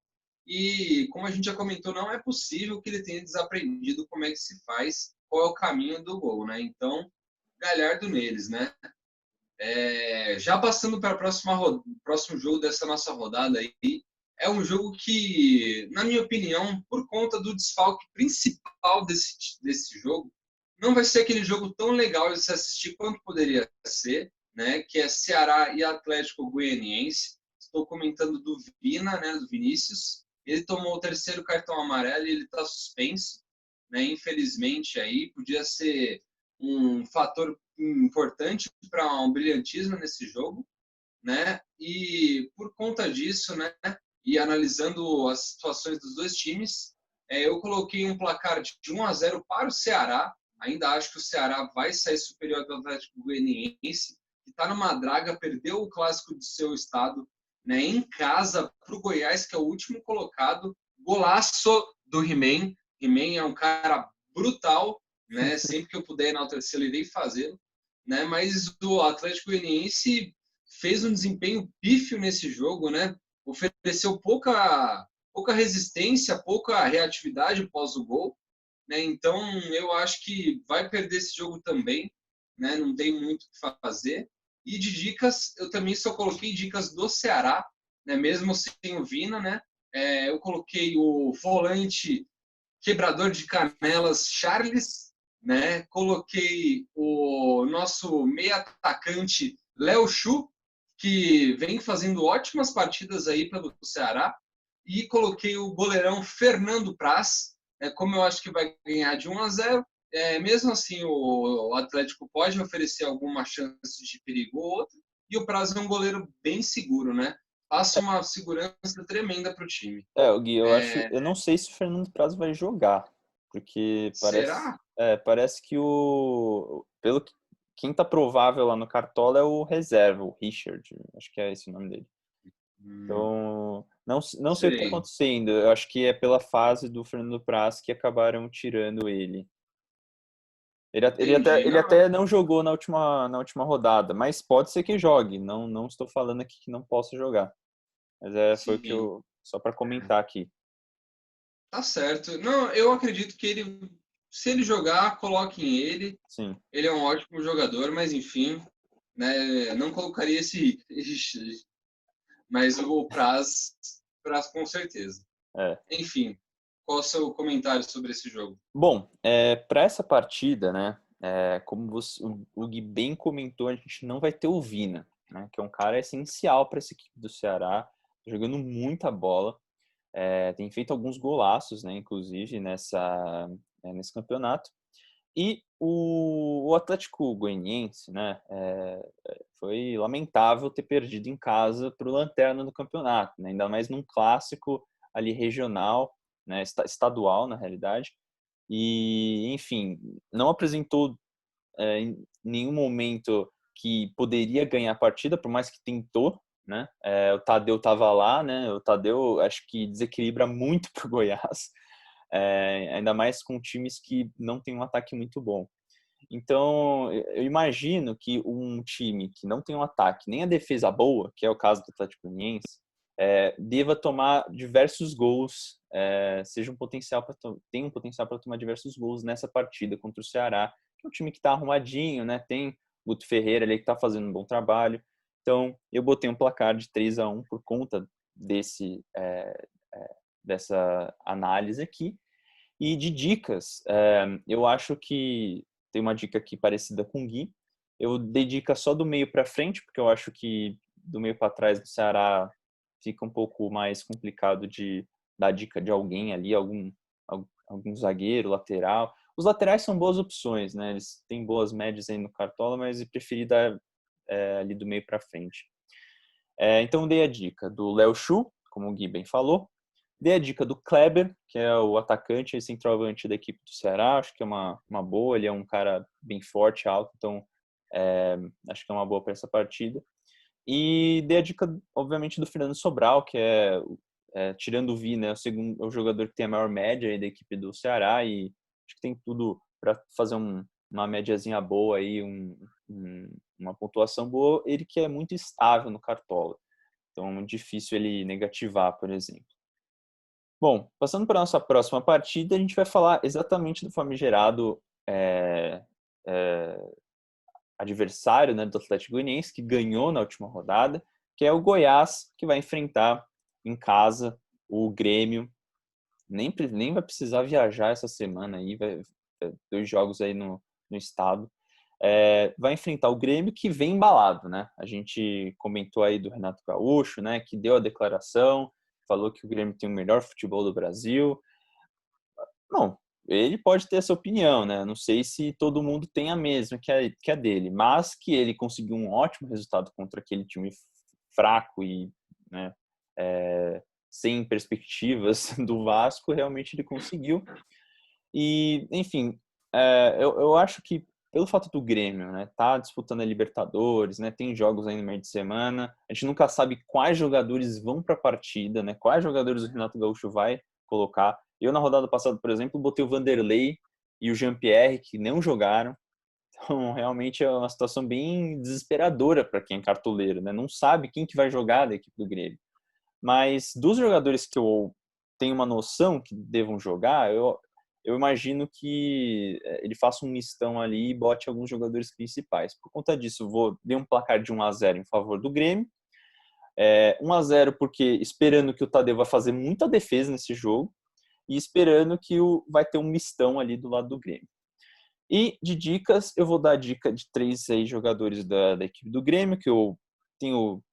E, como a gente já comentou, não é possível que ele tenha desaprendido como é que se faz, qual é o caminho do gol, né? Então, Galhardo neles, né? Já passando para o próximo jogo dessa nossa rodada aí, é um jogo que, na minha opinião, por conta do desfalque principal desse jogo, não vai ser aquele jogo tão legal de se assistir quanto poderia ser, né? Que é Ceará e Atlético Goianiense. Estou comentando do Vina, né? Do Vinícius. Ele tomou o terceiro cartão amarelo e ele está suspenso, né? Infelizmente aí podia ser um fator importante para um brilhantismo nesse jogo, né? E por conta disso, né? E analisando as situações dos dois times, eu coloquei um placar de 1-0 para o Ceará. Ainda acho que o Ceará vai sair superior ao Atlético Goianiense, que está numa draga, perdeu o clássico do seu estado, né? Em casa para o Goiás, que é o último colocado. Golaço do He-Man. He-Man é um cara brutal, né? Sempre que eu puder enaltecer, ele irei fazê-lo, né? Mas o Atlético Goianiense fez um desempenho pífio nesse jogo, né? Ofereceu pouca resistência, pouca reatividade pós o gol, né? Então eu acho que vai perder esse jogo também, né? Não tem muito o que fazer. E de dicas, eu também só coloquei dicas do Ceará, né? Mesmo sem o Vina, né? Eu coloquei o volante quebrador de canelas Charles, né? Coloquei o nosso meia atacante Léo Chu, que vem fazendo ótimas partidas aí pelo Ceará, e coloquei o goleirão Fernando Praz, como eu acho que vai ganhar de 1-0. Mesmo assim, o Atlético pode oferecer alguma chance de perigo ou outra, e o Praz é um goleiro bem seguro, né? Passa uma segurança tremenda para o time. O Gui, eu não sei se o Fernando Praz vai jogar, porque Será? parece que quem tá provável lá no Cartola é o reserva, o Richard, acho que é esse o nome dele. Hum, Então, não sei o que tá sei. acontecendo, eu acho que é pela fase do Fernando Praz que acabaram tirando ele. Entendi. Ele Não, até não jogou na última rodada, mas pode ser que jogue, não estou falando aqui que não possa jogar. Mas foi o que sim, só para comentar aqui. tá certo. Não, eu acredito que se ele jogar, coloquem ele. Sim, Ele é um ótimo jogador, mas enfim, né, não colocaria esse, mas o Praz com certeza. é. Enfim, qual o seu comentário sobre esse jogo? Bom, para essa partida, né, como o Gui bem comentou, a gente não vai ter o Vina, né, que é um cara essencial para essa equipe do Ceará, jogando muita bola. tem feito alguns golaços, né, inclusive, nesse campeonato. E o Atlético Goianiense, né, foi lamentável ter perdido em casa para o lanterna do campeonato, né, ainda mais num clássico ali regional, né, estadual, na realidade. E, enfim, não apresentou em nenhum momento que poderia ganhar a partida, por mais que tentou, né? O Tadeu estava lá, né? O Tadeu acho que desequilibra muito para o Goiás, ainda mais com times que não tem um ataque muito bom. Então, eu imagino que um time que não tem um ataque nem a defesa boa, que é o caso do Atlético Goianiense, deva tomar diversos gols, tem um potencial para tomar diversos gols nessa partida contra o Ceará, que é um time que está arrumadinho, né? Tem o Guto Ferreira ali que está fazendo um bom trabalho. Então, eu botei um placar de 3-1 por conta dessa análise aqui. E de dicas, eu acho que tem uma dica aqui parecida com o Gui. Eu dei dica só do meio para frente, porque eu acho que do meio para trás do Ceará fica um pouco mais complicado de dar dica de alguém ali, algum zagueiro, lateral. Os laterais são boas opções, né? Eles têm boas médias aí no Cartola, mas eu preferi dar ali do meio para frente. Então dei a dica do Léo Chu, como o Gui bem falou. Dei a dica do Kleber, que é o atacante e centroavante da equipe do Ceará. Acho que é uma boa, ele é um cara bem forte, alto, então acho que é uma boa para essa partida. E dei a dica, obviamente, do Fernando Sobral, que tirando o Vi, né, o jogador que tem a maior média aí da equipe do Ceará, e acho que tem tudo para fazer uma médiazinha boa aí, uma pontuação boa. Ele que é muito estável no Cartola, então é difícil ele negativar, por exemplo. Bom, passando para a nossa próxima partida, a gente vai falar exatamente do famigerado adversário, né, do Atlético Goianiense, que ganhou na última rodada, que é o Goiás, que vai enfrentar em casa o Grêmio. Nem vai precisar viajar essa semana aí, 2 jogos aí no estado. Vai enfrentar o Grêmio, que vem embalado, né? A gente comentou aí do Renato Gaúcho, né, que deu a declaração, falou que o Grêmio tem o melhor futebol do Brasil. Bom, ele pode ter essa opinião, né? Não sei se todo mundo tem a mesma que a dele, mas que ele conseguiu um ótimo resultado contra aquele time fraco e, né, sem perspectivas do Vasco, realmente ele conseguiu. E, enfim, eu acho que pelo fato do Grêmio, né, tá disputando a Libertadores, né, tem jogos aí no meio de semana, a gente nunca sabe quais jogadores vão para a partida, né, quais jogadores o Renato Gaúcho vai colocar. Eu, na rodada passada, por exemplo, botei o Vanderlei e o Jean-Pierre, que não jogaram. Então, realmente é uma situação bem desesperadora para quem é cartoleiro, né? Não sabe quem que vai jogar da equipe do Grêmio. Mas dos jogadores que eu tenho uma noção que devam jogar, eu imagino que ele faça um mistão ali e bote alguns jogadores principais. Por conta disso, eu dei um placar de 1-0 em favor do Grêmio. 1-0 porque esperando que o Tadeu vai fazer muita defesa nesse jogo e esperando que vai ter um mistão ali do lado do Grêmio. E de dicas, eu vou dar a dica de 3 aí jogadores da equipe do Grêmio, que eu tenho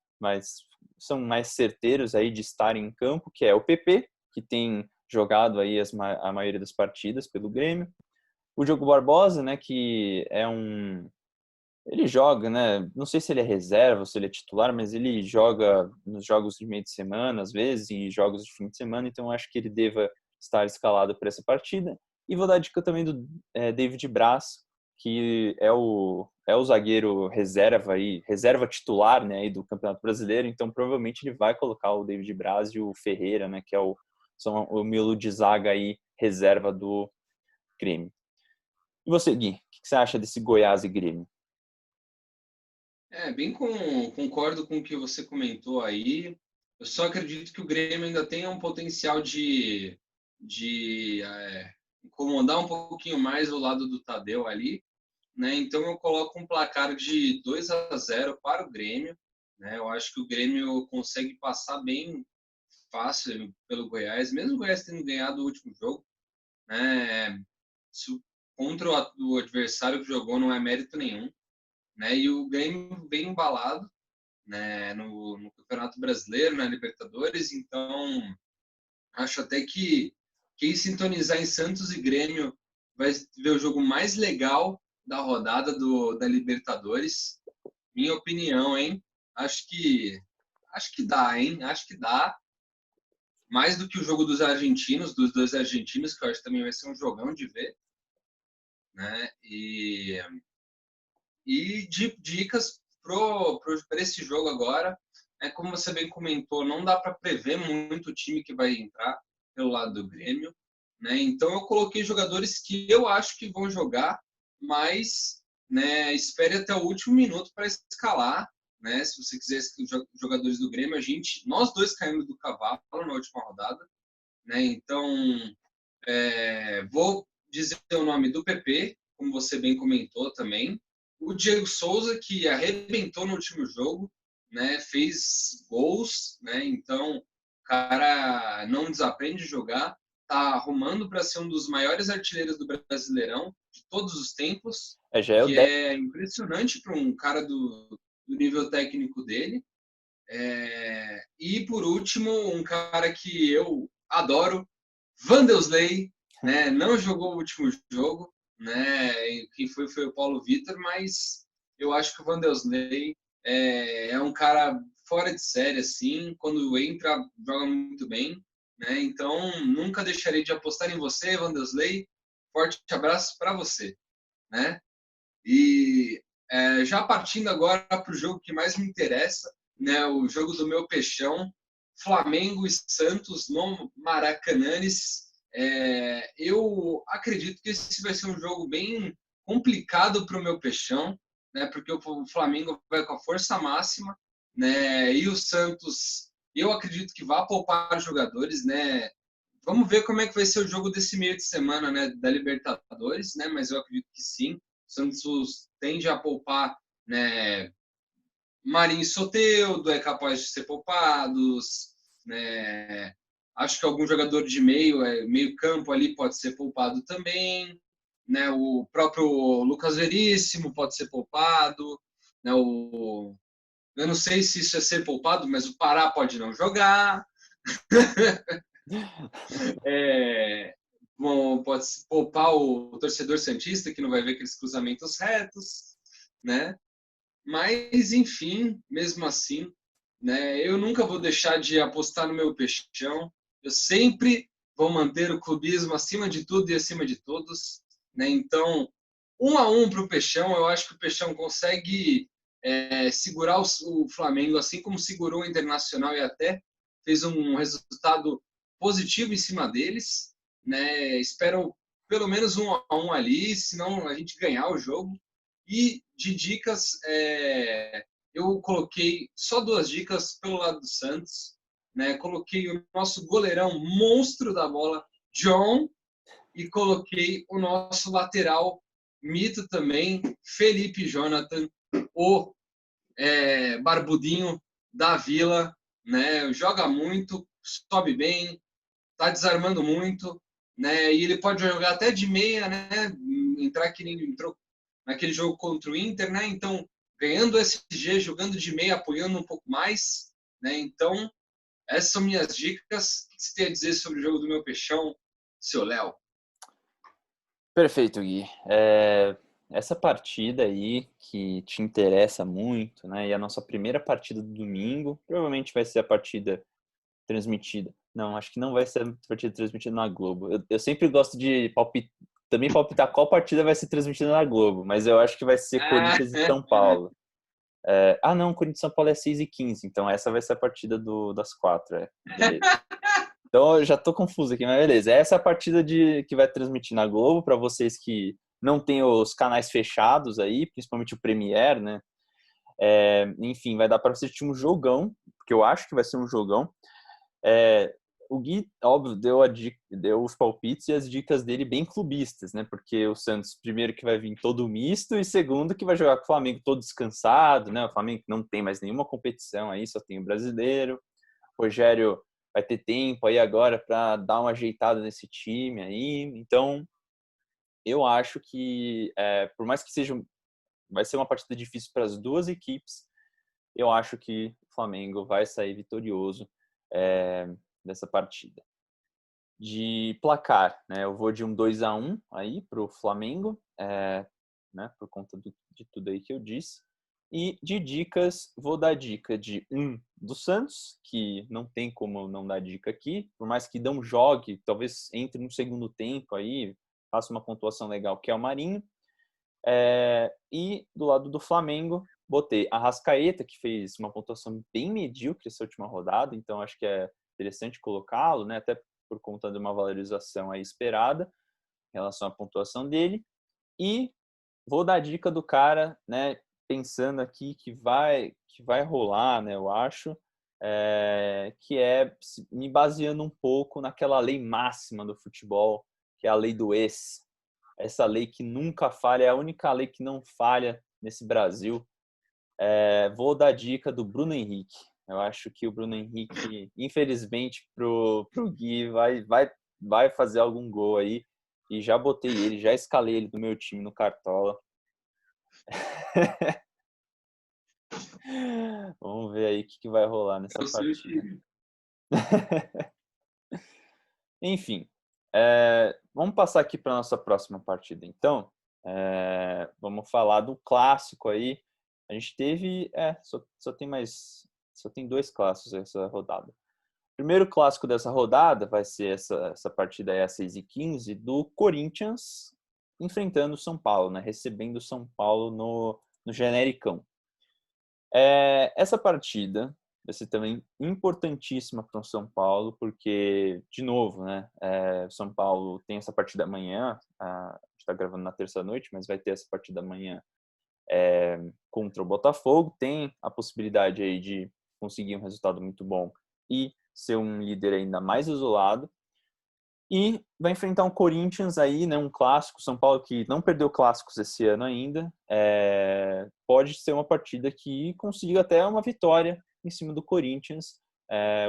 são mais certeiros aí de estarem em campo, que é o PP, que tem jogado aí a maioria das partidas pelo Grêmio. O Diogo Barbosa, né, que ele joga, né? Não sei se ele é reserva ou se ele é titular, mas ele joga nos jogos de meio de semana, às vezes, e jogos de fim de semana, então acho que ele deva estar escalado para essa partida. E vou dar a dica também do David Braz, que é o zagueiro reserva titular, né, aí do Campeonato Brasileiro, então provavelmente ele vai colocar o David Braz e o Ferreira, né, que são o miolo de zaga aí, reserva do Grêmio. E você, Gui, o que você acha desse Goiás e Grêmio? Concordo com o que você comentou aí. Eu só acredito que o Grêmio ainda tenha um potencial de incomodar um pouquinho mais o lado do Tadeu ali, né? Então eu coloco um placar de 2-0 para o Grêmio, né? Eu acho que o Grêmio consegue passar bem fácil pelo Goiás, mesmo o Goiás tendo ganhado o último jogo, né? Contra o adversário que jogou não é mérito nenhum, né? E o Grêmio vem embalado, né, no Campeonato Brasileiro, na Libertadores, então Acho até que quem sintonizar em Santos e Grêmio vai ver o jogo mais legal da rodada da Libertadores. Minha opinião, hein? Acho que acho que dá, hein? Acho que dá. Mais do que o jogo dos argentinos, dos dois argentinos, que eu acho que também vai ser um jogão de ver, né? E dicas para esse jogo agora. Como você bem comentou, não dá para prever muito o time que vai entrar pelo lado do Grêmio. Né? Então, eu coloquei jogadores que eu acho que vão jogar, mas né, espere até o último minuto para escalar. Né? Se você quiser jogadores do Grêmio, nós dois caímos do cavalo na última rodada. Né? Então, vou dizer o nome do PP, como você bem comentou também. O Diego Souza, que arrebentou no último jogo, né? Fez gols, né? Então, o cara não desaprende de jogar, tá arrumando para ser um dos maiores artilheiros do Brasileirão de todos os tempos, Já é o que 10. é impressionante para um cara do nível técnico dele. E por último, um cara que eu adoro, Vanderlei, né? Não jogou o último jogo, né? Quem foi o Paulo Vitor, mas eu acho que o Vanderlei é um cara fora de série, assim. Quando entra, joga muito bem, né? Então, nunca deixarei de apostar em você, Vanderlei. Forte abraço para você, né? E já partindo agora para o jogo que mais me interessa, né? O jogo do meu peixão, Flamengo e Santos no Maracanãs. Eu acredito que esse vai ser um jogo bem complicado para o meu peixão, né? Porque o Flamengo vai com a força máxima, né? E o Santos, eu acredito que vai poupar jogadores, né? Vamos ver como é que vai ser o jogo desse meio de semana, né? Da Libertadores, né? Mas eu acredito que sim. O Santos tende a poupar, né? Marinho e Soteldo é capaz de ser poupados, né? Acho que algum jogador de meio campo ali pode ser poupado também, né? O próprio Lucas Veríssimo pode ser poupado, né? Eu não sei se isso é ser poupado, mas o Pará pode não jogar. Bom, pode poupar o torcedor santista que não vai ver aqueles cruzamentos retos, né? Mas, enfim, mesmo assim, né, eu nunca vou deixar de apostar no meu peixão. Eu sempre vou manter o clubismo acima de tudo e acima de todos. Né? Então, 1-1 para o peixão. Eu acho que o peixão consegue segurar o Flamengo, assim como segurou o Internacional e até fez um resultado positivo em cima deles. Né? Espero pelo menos 1-1 ali, senão a gente ganhar o jogo. E de dicas, eu coloquei só 2 dicas pelo lado do Santos. Né? Coloquei o nosso goleirão monstro da bola, John, e coloquei o nosso lateral mito também, Felipe Jonathan, o barbudinho da Vila. Né? Joga muito, sobe bem, tá desarmando muito, né? E ele pode jogar até de meia, né? Entrar que nem entrou naquele jogo contra o Inter, né? Então, ganhando o SG, jogando de meia, apoiando um pouco mais, né? Então, essas são minhas dicas. O que você tem a dizer sobre o jogo do meu peixão, seu Léo? Perfeito, Gui. Essa partida aí que te interessa muito, né? E a nossa primeira partida do domingo, provavelmente vai ser a partida transmitida. Não, acho que não vai ser a partida transmitida na Globo. Eu sempre gosto de também palpitar qual partida vai ser transmitida na Globo, mas eu acho que vai ser Corinthians e São Paulo. Não, Corinthians e São Paulo é 6h15, então essa vai ser a partida das 4, beleza. Então eu já tô confuso aqui, mas beleza. Essa é a partida que vai transmitir na Globo, para vocês que não têm os canais fechados aí, principalmente o Premiere, né? Enfim, vai dar para assistir um jogão, porque eu acho que vai ser um jogão. O Gui, óbvio, deu os palpites e as dicas dele bem clubistas, né? Porque o Santos, primeiro, que vai vir todo misto, e segundo, que vai jogar com o Flamengo todo descansado, né? O Flamengo não tem mais nenhuma competição aí, só tem o brasileiro. O Rogério vai ter tempo aí agora para dar uma ajeitada nesse time aí. Então, eu acho que, por mais que vai ser uma partida difícil para as duas equipes, eu acho que o Flamengo vai sair vitorioso dessa partida. de placar, né? Eu vou de um 2-1 aí para o Flamengo, né? Por conta de tudo aí que eu disse. E de dicas, vou dar dica de do Santos, que não tem como não dar dica aqui, por mais que não jogue, talvez entre no segundo tempo aí, faça uma pontuação legal, que é o Marinho. E do lado do Flamengo, botei a Arrascaeta, que fez uma pontuação bem medíocre essa última rodada, então acho que é interessante colocá-lo, né? Até por conta de uma valorização aí esperada em relação à pontuação dele. E vou dar a dica do cara, né? Pensando aqui que vai rolar, né? Eu acho, que é me baseando um pouco naquela lei máxima do futebol, que é a lei do ex. Essa lei que nunca falha, é a única lei que não falha nesse Brasil. Vou dar a dica do Bruno Henrique. Eu acho que o Bruno Henrique, infelizmente, pro Gui, vai fazer algum gol aí. E já botei ele, já escalei ele do meu time no Cartola. Vamos ver aí o que vai rolar nessa partida. Enfim, vamos passar aqui para nossa próxima partida, então. Vamos falar do clássico aí. A gente teve, só tem 2 clássicos essa rodada. O primeiro clássico dessa rodada vai ser essa partida aí às 6h15 do Corinthians enfrentando o São Paulo, né? Recebendo o São Paulo no Genericão. Essa partida vai ser também importantíssima para o São Paulo, porque, de novo, né, o São Paulo tem essa partida amanhã, a gente está gravando na terça-noite, mas vai ter essa partida amanhã contra o Botafogo, tem a possibilidade aí de conseguir um resultado muito bom e ser um líder ainda mais isolado. E vai enfrentar um Corinthians aí, né, um clássico, São Paulo que não perdeu clássicos esse ano ainda. Pode ser uma partida que consiga até uma vitória em cima do Corinthians.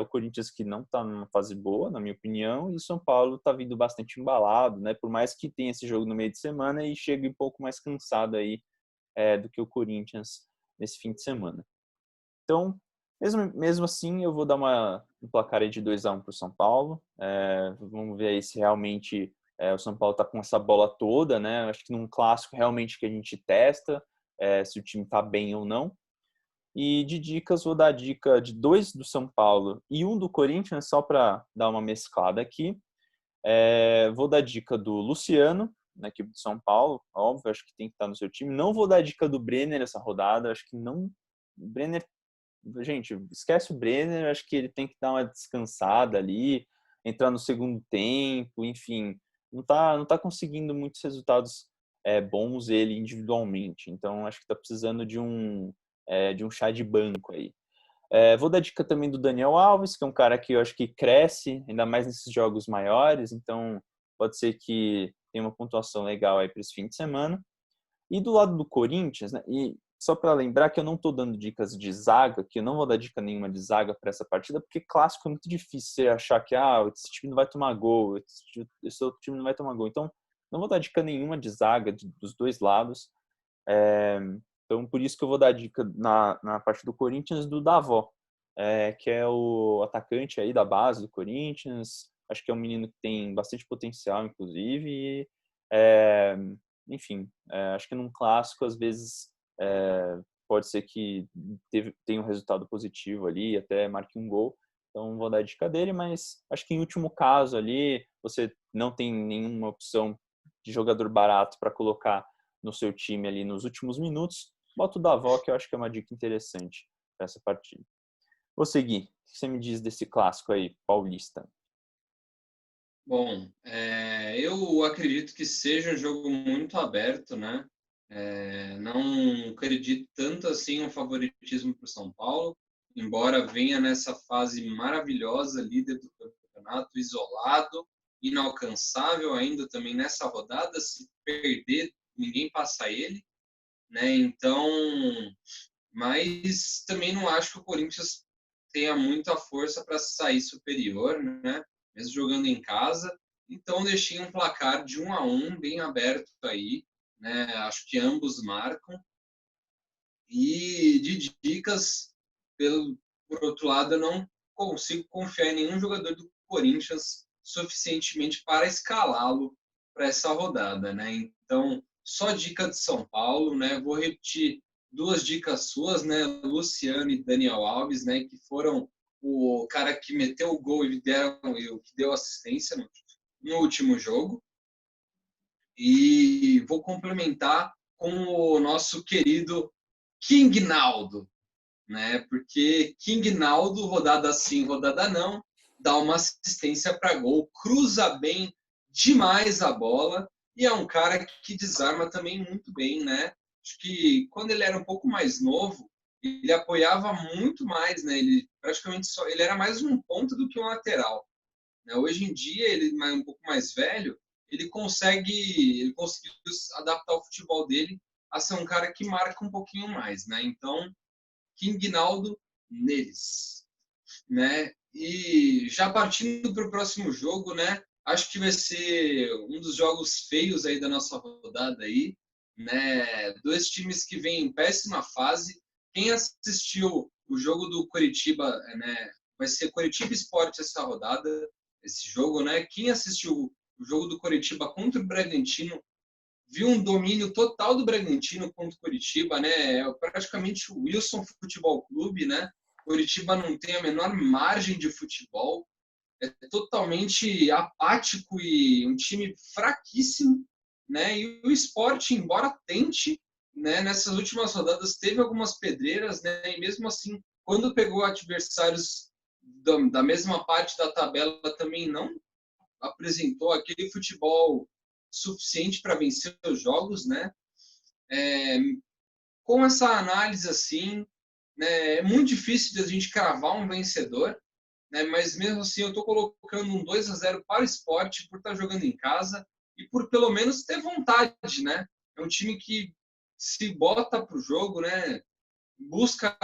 O Corinthians que não está numa fase boa, na minha opinião, e o São Paulo está vindo bastante embalado, né, por mais que tenha esse jogo no meio de semana e chegue um pouco mais cansado aí do que o Corinthians nesse fim de semana. Então, mesmo assim, eu vou dar um placar aí de 2-1 para o São Paulo. Vamos ver aí se realmente o São Paulo está com essa bola toda, né? Acho que num clássico realmente que a gente testa se o time está bem ou não. E de dicas, vou dar a dica de 2 do São Paulo e 1 do Corinthians, só para dar uma mesclada aqui. Vou dar a dica do Luciano, na equipe do São Paulo, óbvio, acho que tem que estar no seu time. Não vou dar a dica do Brenner essa rodada, acho que não. O Brenner, gente, esquece o Brenner, acho que ele tem que dar uma descansada ali, entrar no segundo tempo, enfim, não tá conseguindo muitos resultados bons ele individualmente, então acho que está precisando de um chá de banco aí. Vou dar dica também do Daniel Alves, que é um cara que eu acho que cresce, ainda mais nesses jogos maiores, então pode ser que tenha uma pontuação legal aí para esse fim de semana. E do lado do Corinthians, né, e só para lembrar que eu não estou dando dicas de zaga, que eu não vou dar dica nenhuma de zaga para essa partida, porque clássico é muito difícil você achar que esse time não vai tomar gol, esse outro time não vai tomar gol. Então, não vou dar dica nenhuma de zaga dos dois lados. Então, por isso que eu vou dar dica na parte do Corinthians do Davó, que é o atacante aí da base do Corinthians. Acho que é um menino que tem bastante potencial, inclusive. E, enfim, acho que num clássico, às vezes, pode ser que tenha um resultado positivo ali, até marque um gol. Então, vou dar a dica dele, mas acho que em último caso ali, você não tem nenhuma opção de jogador barato para colocar no seu time ali nos últimos minutos, bota o Davó, que eu acho que é uma dica interessante para essa partida. Vou seguir. O que você me diz desse clássico aí, paulista? Bom, eu acredito que seja um jogo muito aberto, né? Não acredito tanto assim um favoritismo para o São Paulo, embora venha nessa fase maravilhosa, líder do campeonato, isolado, inalcançável ainda também nessa rodada. Se perder, ninguém passa ele, né? Então, mas também não acho que o Corinthians tenha muita força para sair superior, né? Mesmo jogando em casa. Então, deixei um placar de 1-1, bem aberto aí, né? Acho que ambos marcam. E de dicas, por outro lado, eu não consigo confiar em nenhum jogador do Corinthians suficientemente para escalá-lo para essa rodada, né? Então, só dica de São Paulo, né? Vou repetir duas dicas suas, né? Luciano e Daniel Alves, né? Que foram o cara que meteu o gol e que deu assistência no último jogo. E vou complementar com o nosso querido King Naldo, né? Porque King Naldo, rodada sim, rodada não, dá uma assistência para gol, cruza bem demais a bola e é um cara que desarma também muito bem, né? Acho que quando ele era um pouco mais novo, ele apoiava muito mais, né? Ele praticamente ele era mais um ponta do que um lateral, né? Hoje em dia, ele um pouco mais velho, ele conseguiu adaptar o futebol dele a ser um cara que marca um pouquinho mais, né? Então, King Naldo neles, né? E já partindo para o próximo jogo, né? Acho que vai ser um dos jogos feios aí da nossa rodada aí, né? Dois times que vêm em péssima fase. Quem assistiu o jogo do Coritiba, né? Vai ser Coritiba Sport essa rodada, esse jogo, né? Quem assistiu o jogo do Coritiba contra o Bragantino viu um domínio total do Bragantino contra o Coritiba, né? É praticamente o Wilson Futebol Clube, né? Coritiba não tem a menor margem de futebol, é totalmente apático e um time fraquíssimo, né? E o Sport, embora tente, né, nessas últimas rodadas teve algumas pedreiras, né? E mesmo assim, quando pegou adversários da mesma parte da tabela, também não apresentou aquele futebol suficiente para vencer os jogos, né? É, com essa análise assim, né, é muito difícil de a gente cravar um vencedor, né? Mas mesmo assim eu estou colocando um 2-0 para o Sport por estar jogando em casa e por pelo menos ter vontade, né? É um time que se bota para o jogo, né? Busca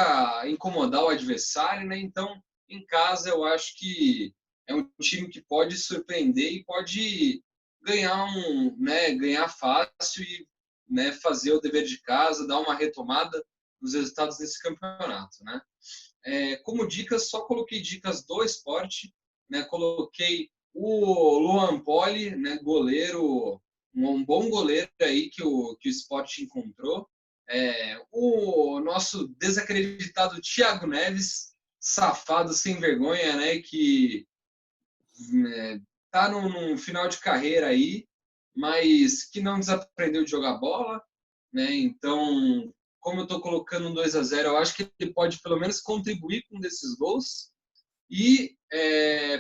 incomodar o adversário, né? Então, em casa eu acho que é um time que pode surpreender e pode ganhar fácil e, né, fazer o dever de casa, dar uma retomada nos resultados desse campeonato, né? Como dicas, só coloquei dicas do esporte, né? Coloquei o Luan Poli, né, goleiro, um bom goleiro aí que o Sport encontrou. O nosso desacreditado Thiago Neves, safado sem vergonha, né, que tá num final de carreira aí, mas que não desaprendeu de jogar bola, né? Então, como eu estou colocando um 2-0, eu acho que ele pode pelo menos contribuir com um desses gols. E,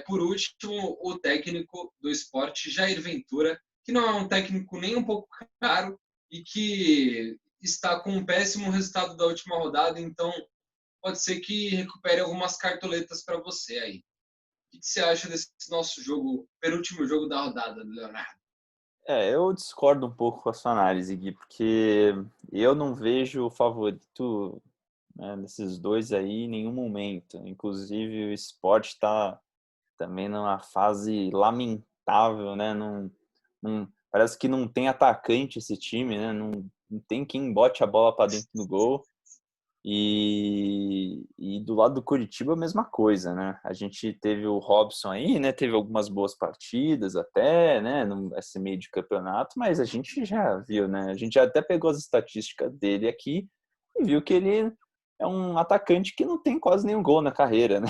por último, o técnico do esporte, Jair Ventura, que não é um técnico nem um pouco caro e que está com um péssimo resultado da última rodada, então pode ser que recupere algumas cartoletas para você aí. O que você acha desse nosso jogo, penúltimo jogo da rodada, Leonardo? Eu discordo um pouco com a sua análise, Gui, porque eu não vejo o favorito, né, desses dois aí em nenhum momento. Inclusive, o Sport está também numa fase lamentável, né? Parece que não tem atacante esse time, né? Não tem quem bote a bola para dentro do gol. E do lado do Curitiba, a mesma coisa, né? A gente teve o Robson aí, né? Teve algumas boas partidas até, né? Esse meio de campeonato, mas a gente já viu, né? A gente já até pegou as estatísticas dele aqui e viu que ele é um atacante que não tem quase nenhum gol na carreira, né?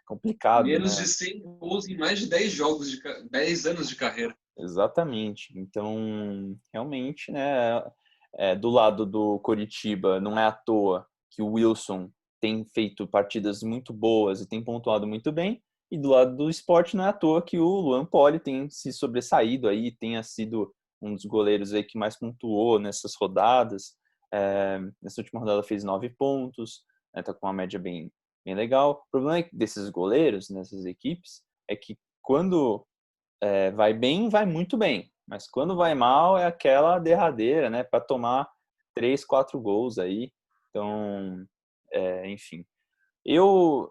Complicado, Menos de né? 100 gols em mais de 10 jogos, 10 anos de carreira. Exatamente. Então, realmente, né? Do lado do Coritiba, não é à toa que o Wilson tem feito partidas muito boas e tem pontuado muito bem. E do lado do Sport, não é à toa que o Luan Poli tem se sobressaído aí, tenha sido um dos goleiros aí que mais pontuou nessas rodadas. Nessa última rodada fez 9 pontos, né, tá com uma média bem legal. O problema desses goleiros, nessas equipes, é que quando vai bem, vai muito bem. Mas quando vai mal, é aquela derradeira, né? Para tomar 3, 4 gols aí. Então, enfim. Eu,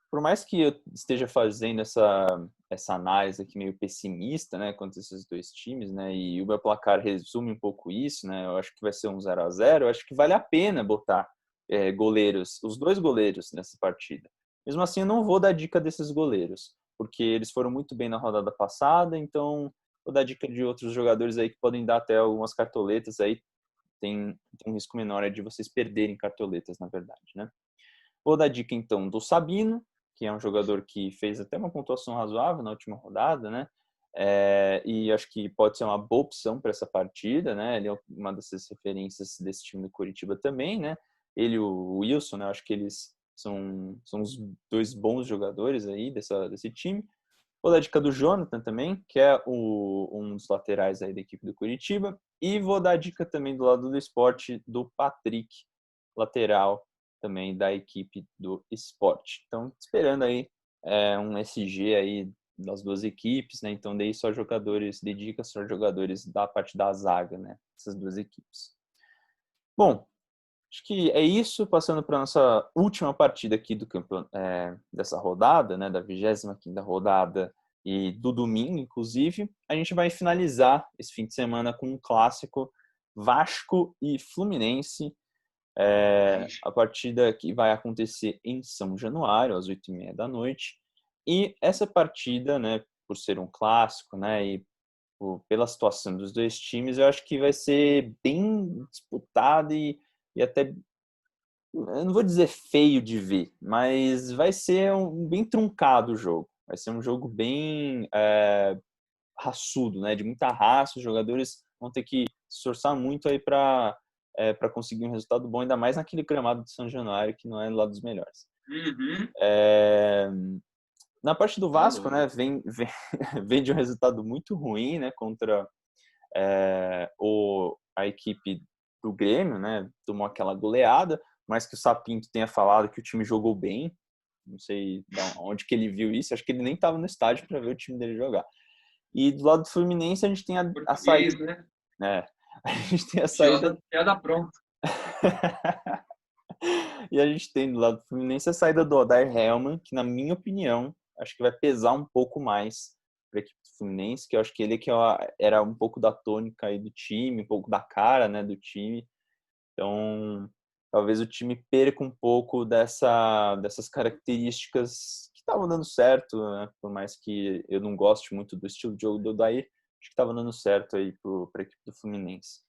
por mais que eu esteja fazendo essa análise aqui meio pessimista, né? Contra esses dois times, né? E o meu placar resume um pouco isso, né? Eu acho que vai ser um 0-0. Eu acho que vale a pena botar goleiros, os dois goleiros nessa partida. Mesmo assim, eu não vou dar dica desses goleiros. porque eles foram muito bem na rodada passada, então vou dar dica de outros jogadores aí que podem dar até algumas cartoletas aí, tem um risco menor de vocês perderem cartoletas, na verdade, né? Vou dar dica então do Sabino, que é um jogador que fez até uma pontuação razoável na última rodada, né? E acho que pode ser uma boa opção para essa partida, né? Ele é uma dessas referências desse time do Coritiba também, né? Ele e o Wilson, né? Acho que eles são os dois bons jogadores aí desse time. Vou dar dica do Jonathan também, que é um dos laterais aí da equipe do Coritiba. E vou dar dica também do lado do esporte do Patrick, lateral também da equipe do esporte. Então, esperando aí um SG aí das duas equipes, né? Então, dei só jogadores, dei dicas só jogadores da parte da zaga, né? Essas duas equipes. Bom, acho que é isso, passando para a nossa última partida aqui do dessa rodada, né, da 25ª rodada e do domingo, inclusive. A gente vai finalizar esse fim de semana com um clássico Vasco e Fluminense. A partida que vai acontecer em São Januário, às 8h30 da noite. E essa partida, né, por ser um clássico, né, e pela situação dos dois times, eu acho que vai ser bem disputada e até, eu não vou dizer feio de ver, mas vai ser bem truncado o jogo. Vai ser um jogo bem raçudo, né? De muita raça. Os jogadores vão ter que se esforçar muito aí para conseguir um resultado bom, ainda mais naquele gramado de São Januário, que não é lá dos melhores. Uhum. Na parte do Vasco, né, vem de um resultado muito ruim, né, contra a equipe do Grêmio, né, tomou aquela goleada, mas que o Sapinto tenha falado que o time jogou bem. Não sei onde que ele viu isso, acho que ele nem estava no estádio para ver o time dele jogar. E do lado do Fluminense a gente tem a saída, né? A gente tem a saída piada pronta. E a gente tem do lado do Fluminense a saída do Odair Hellmann, que na minha opinião, acho que vai pesar um pouco mais para a equipe do Fluminense, que eu acho que ele que era um pouco da tônica aí do time, um pouco da cara, né, do time. Então, talvez o time perca um pouco dessas características que estavam dando certo, né? Por mais que eu não goste muito do estilo de jogo do Odair, acho que estava dando certo aí para a equipe do Fluminense.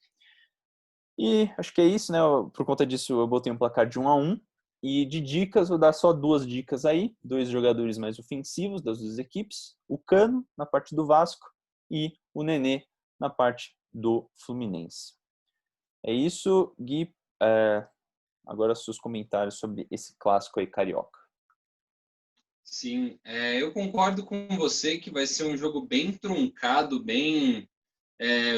E acho que é isso, né? Por conta disso, eu botei um placar de 1-1. E de dicas, vou dar só 2 dicas aí. 2 jogadores mais ofensivos das duas equipes. O Cano, na parte do Vasco, e o Nenê, na parte do Fluminense. É isso, Gui. Agora, seus comentários sobre esse clássico aí carioca. Sim, eu concordo com você que vai ser um jogo bem truncado, bem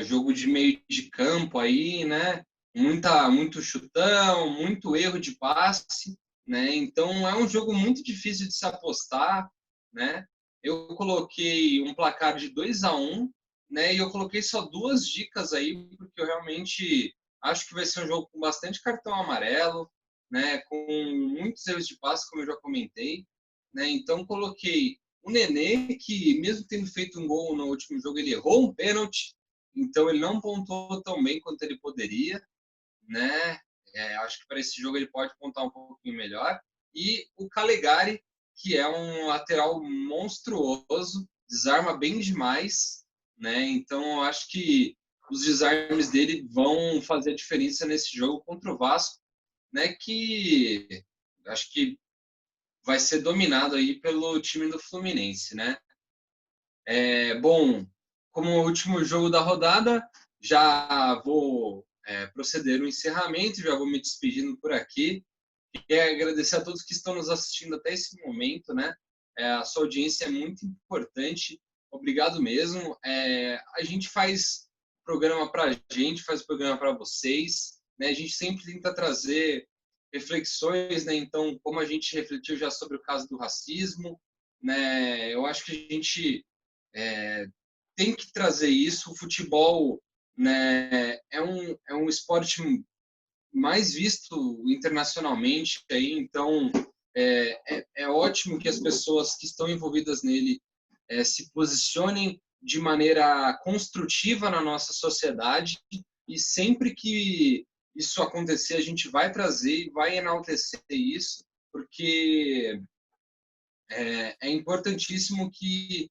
jogo de meio de campo aí, né? Muito chutão, muito erro de passe, né? Então é um jogo muito difícil de se apostar, né? Eu coloquei um placar de 2-1, né? E eu coloquei só 2 dicas aí, porque eu realmente acho que vai ser um jogo com bastante cartão amarelo, né? Com muitos erros de passe, como eu já comentei, né? Então coloquei o Nenê, que mesmo tendo feito um gol no último jogo, ele errou um pênalti, então ele não pontuou tão bem quanto ele poderia, né? Acho que para esse jogo ele pode pontuar um pouquinho melhor. E o Calegari, que é um lateral monstruoso, desarma bem demais, né? Então eu acho que os desarmes dele vão fazer a diferença nesse jogo contra o Vasco, né? Que acho que vai ser dominado aí pelo time do Fluminense, né? Bom, como último jogo da rodada, já vou proceder o encerramento, já vou me despedindo por aqui. Quero agradecer a todos que estão nos assistindo até esse momento, né? A sua audiência é muito importante. Obrigado mesmo. A gente faz programa para a gente, faz programa para vocês, né? A gente sempre tenta trazer reflexões, né? Então, como a gente refletiu já sobre o caso do racismo, né? Eu acho que a gente tem que trazer isso. O futebol, né, é um esporte mais visto internacionalmente, aí, então é ótimo que as pessoas que estão envolvidas nele se posicionem de maneira construtiva na nossa sociedade, e sempre que isso acontecer, a gente vai trazer e vai enaltecer isso, porque é importantíssimo que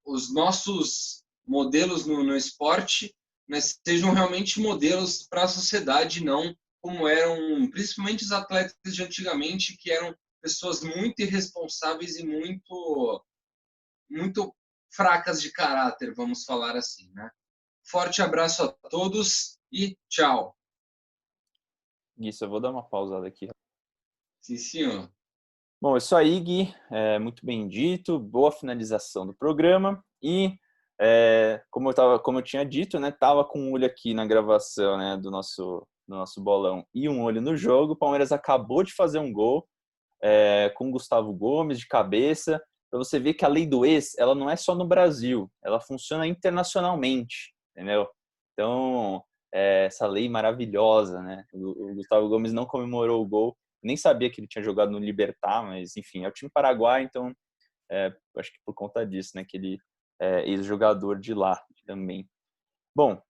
os nossos modelos no esporte, né, sejam realmente modelos para a sociedade, não como eram principalmente os atletas de antigamente, que eram pessoas muito irresponsáveis e muito fracas de caráter, vamos falar assim, né? Forte abraço a todos e tchau. Isso, eu vou dar uma pausada aqui. Sim, senhor. Bom, é isso aí, Gui. Muito bem dito. Boa finalização do programa. E, como eu tinha dito, né, tava com um olho aqui na gravação, né, do nosso bolão e um olho no jogo. O Palmeiras acabou de fazer um gol com o Gustavo Gomes de cabeça. Para você ver que a lei do ex, ela não é só no Brasil, ela funciona internacionalmente, entendeu? Então, essa lei maravilhosa, né? O Gustavo Gomes não comemorou o gol, nem sabia que ele tinha jogado no Libertad, mas enfim, é o time paraguai, então acho que por conta disso, né, que ele é ex-jogador de lá também. Bom,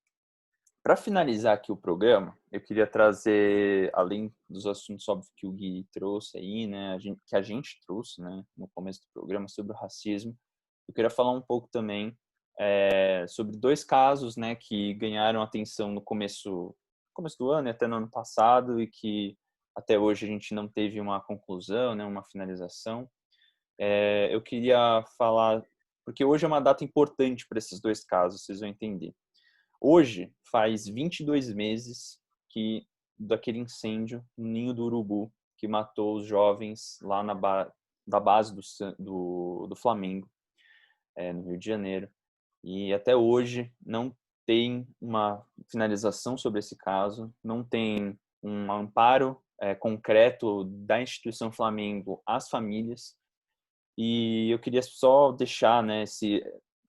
para finalizar aqui o programa, eu queria trazer, além dos assuntos óbvios que o Gui trouxe aí, né, que a gente trouxe, né, no começo do programa sobre o racismo, eu queria falar um pouco também sobre dois casos, né, que ganharam atenção no começo do ano e até no ano passado e que até hoje a gente não teve uma conclusão, né, uma finalização. Eu queria falar, porque hoje é uma data importante para esses dois casos, vocês vão entender. Hoje faz 22 meses que daquele incêndio no Ninho do Urubu que matou os jovens lá da base do Flamengo, no Rio de Janeiro. E até hoje não tem uma finalização sobre esse caso, não tem um amparo concreto da instituição Flamengo às famílias. E eu queria só deixar, né,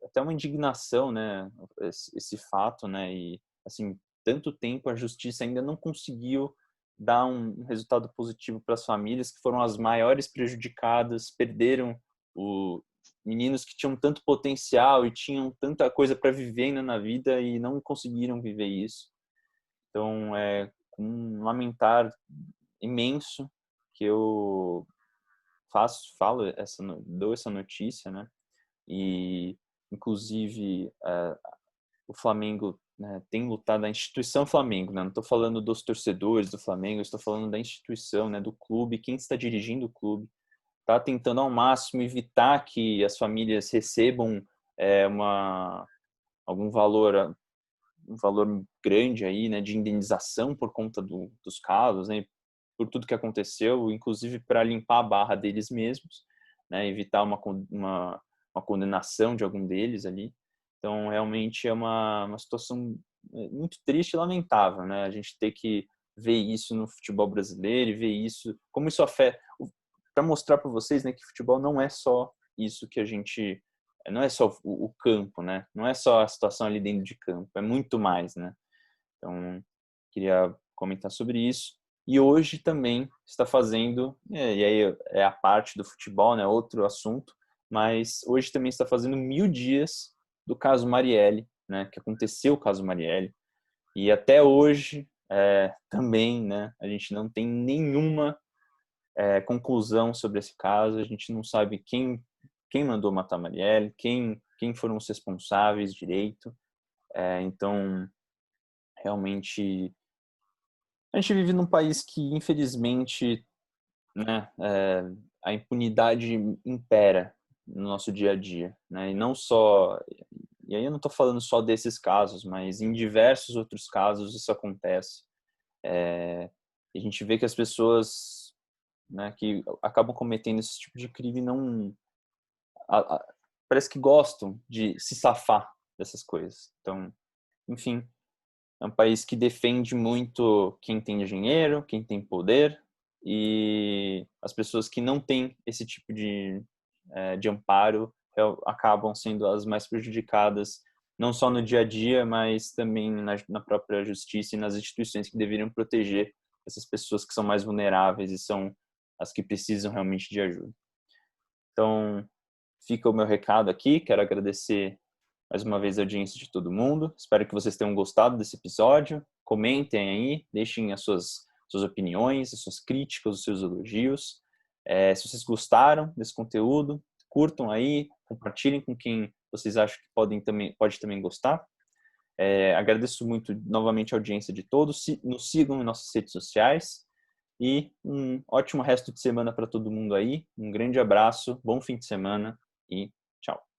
até uma indignação, né, esse fato, né, e assim, tanto tempo a justiça ainda não conseguiu dar um resultado positivo para as famílias que foram as maiores prejudicadas, perderam meninos que tinham tanto potencial e tinham tanta coisa para viver ainda na vida e não conseguiram viver isso. Então, é com um lamentar imenso que eu dou essa notícia, né? E inclusive o Flamengo, né, tem lutado, a instituição Flamengo, né? Não estou falando dos torcedores do Flamengo, estou falando da instituição, né? Do clube, quem está dirigindo o clube, está tentando ao máximo evitar que as famílias recebam algum valor um valor grande aí, né, de indenização por conta dos casos, né, por tudo que aconteceu, inclusive para limpar a barra deles mesmos, né, evitar uma condenação de algum deles ali. Então, realmente é uma situação muito triste e lamentável, né, a gente ter que ver isso no futebol brasileiro e ver isso, como isso afeta, para mostrar para vocês, né, que futebol não é só isso que a gente não é só o campo, né? Não é só a situação ali dentro de campo, é muito mais, né? Então, queria comentar sobre isso. E hoje também está fazendo, e aí é a parte do futebol, né? Outro assunto, mas hoje também está fazendo 1000 dias do caso Marielle, né? Que aconteceu o caso Marielle. E até hoje, também, né? A gente não tem nenhuma conclusão sobre esse caso, a gente não sabe quem mandou matar Marielle, quem foram os responsáveis direito. Então, realmente, a gente vive num país que, infelizmente, né, a impunidade impera no nosso dia a dia, né? E não só, e aí eu não estou falando só desses casos, mas em diversos outros casos isso acontece. A gente vê que as pessoas, né, que acabam cometendo esse tipo de crime não parece que gostam de se safar dessas coisas. Então, enfim, é um país que defende muito quem tem dinheiro, quem tem poder, e as pessoas que não têm esse tipo de amparo acabam sendo as mais prejudicadas, não só no dia a dia, mas também na própria justiça e nas instituições que deveriam proteger essas pessoas que são mais vulneráveis e são as que precisam realmente de ajuda. Então, fica o meu recado aqui. Quero agradecer mais uma vez a audiência de todo mundo. Espero que vocês tenham gostado desse episódio. Comentem aí, deixem as suas opiniões, as suas críticas, os seus elogios. Se vocês gostaram desse conteúdo, curtam aí, compartilhem com quem vocês acham que pode também gostar. Agradeço muito novamente a audiência de todos. Nos sigam em nossas redes sociais. E um ótimo resto de semana para todo mundo aí. Um grande abraço, bom fim de semana e tchau.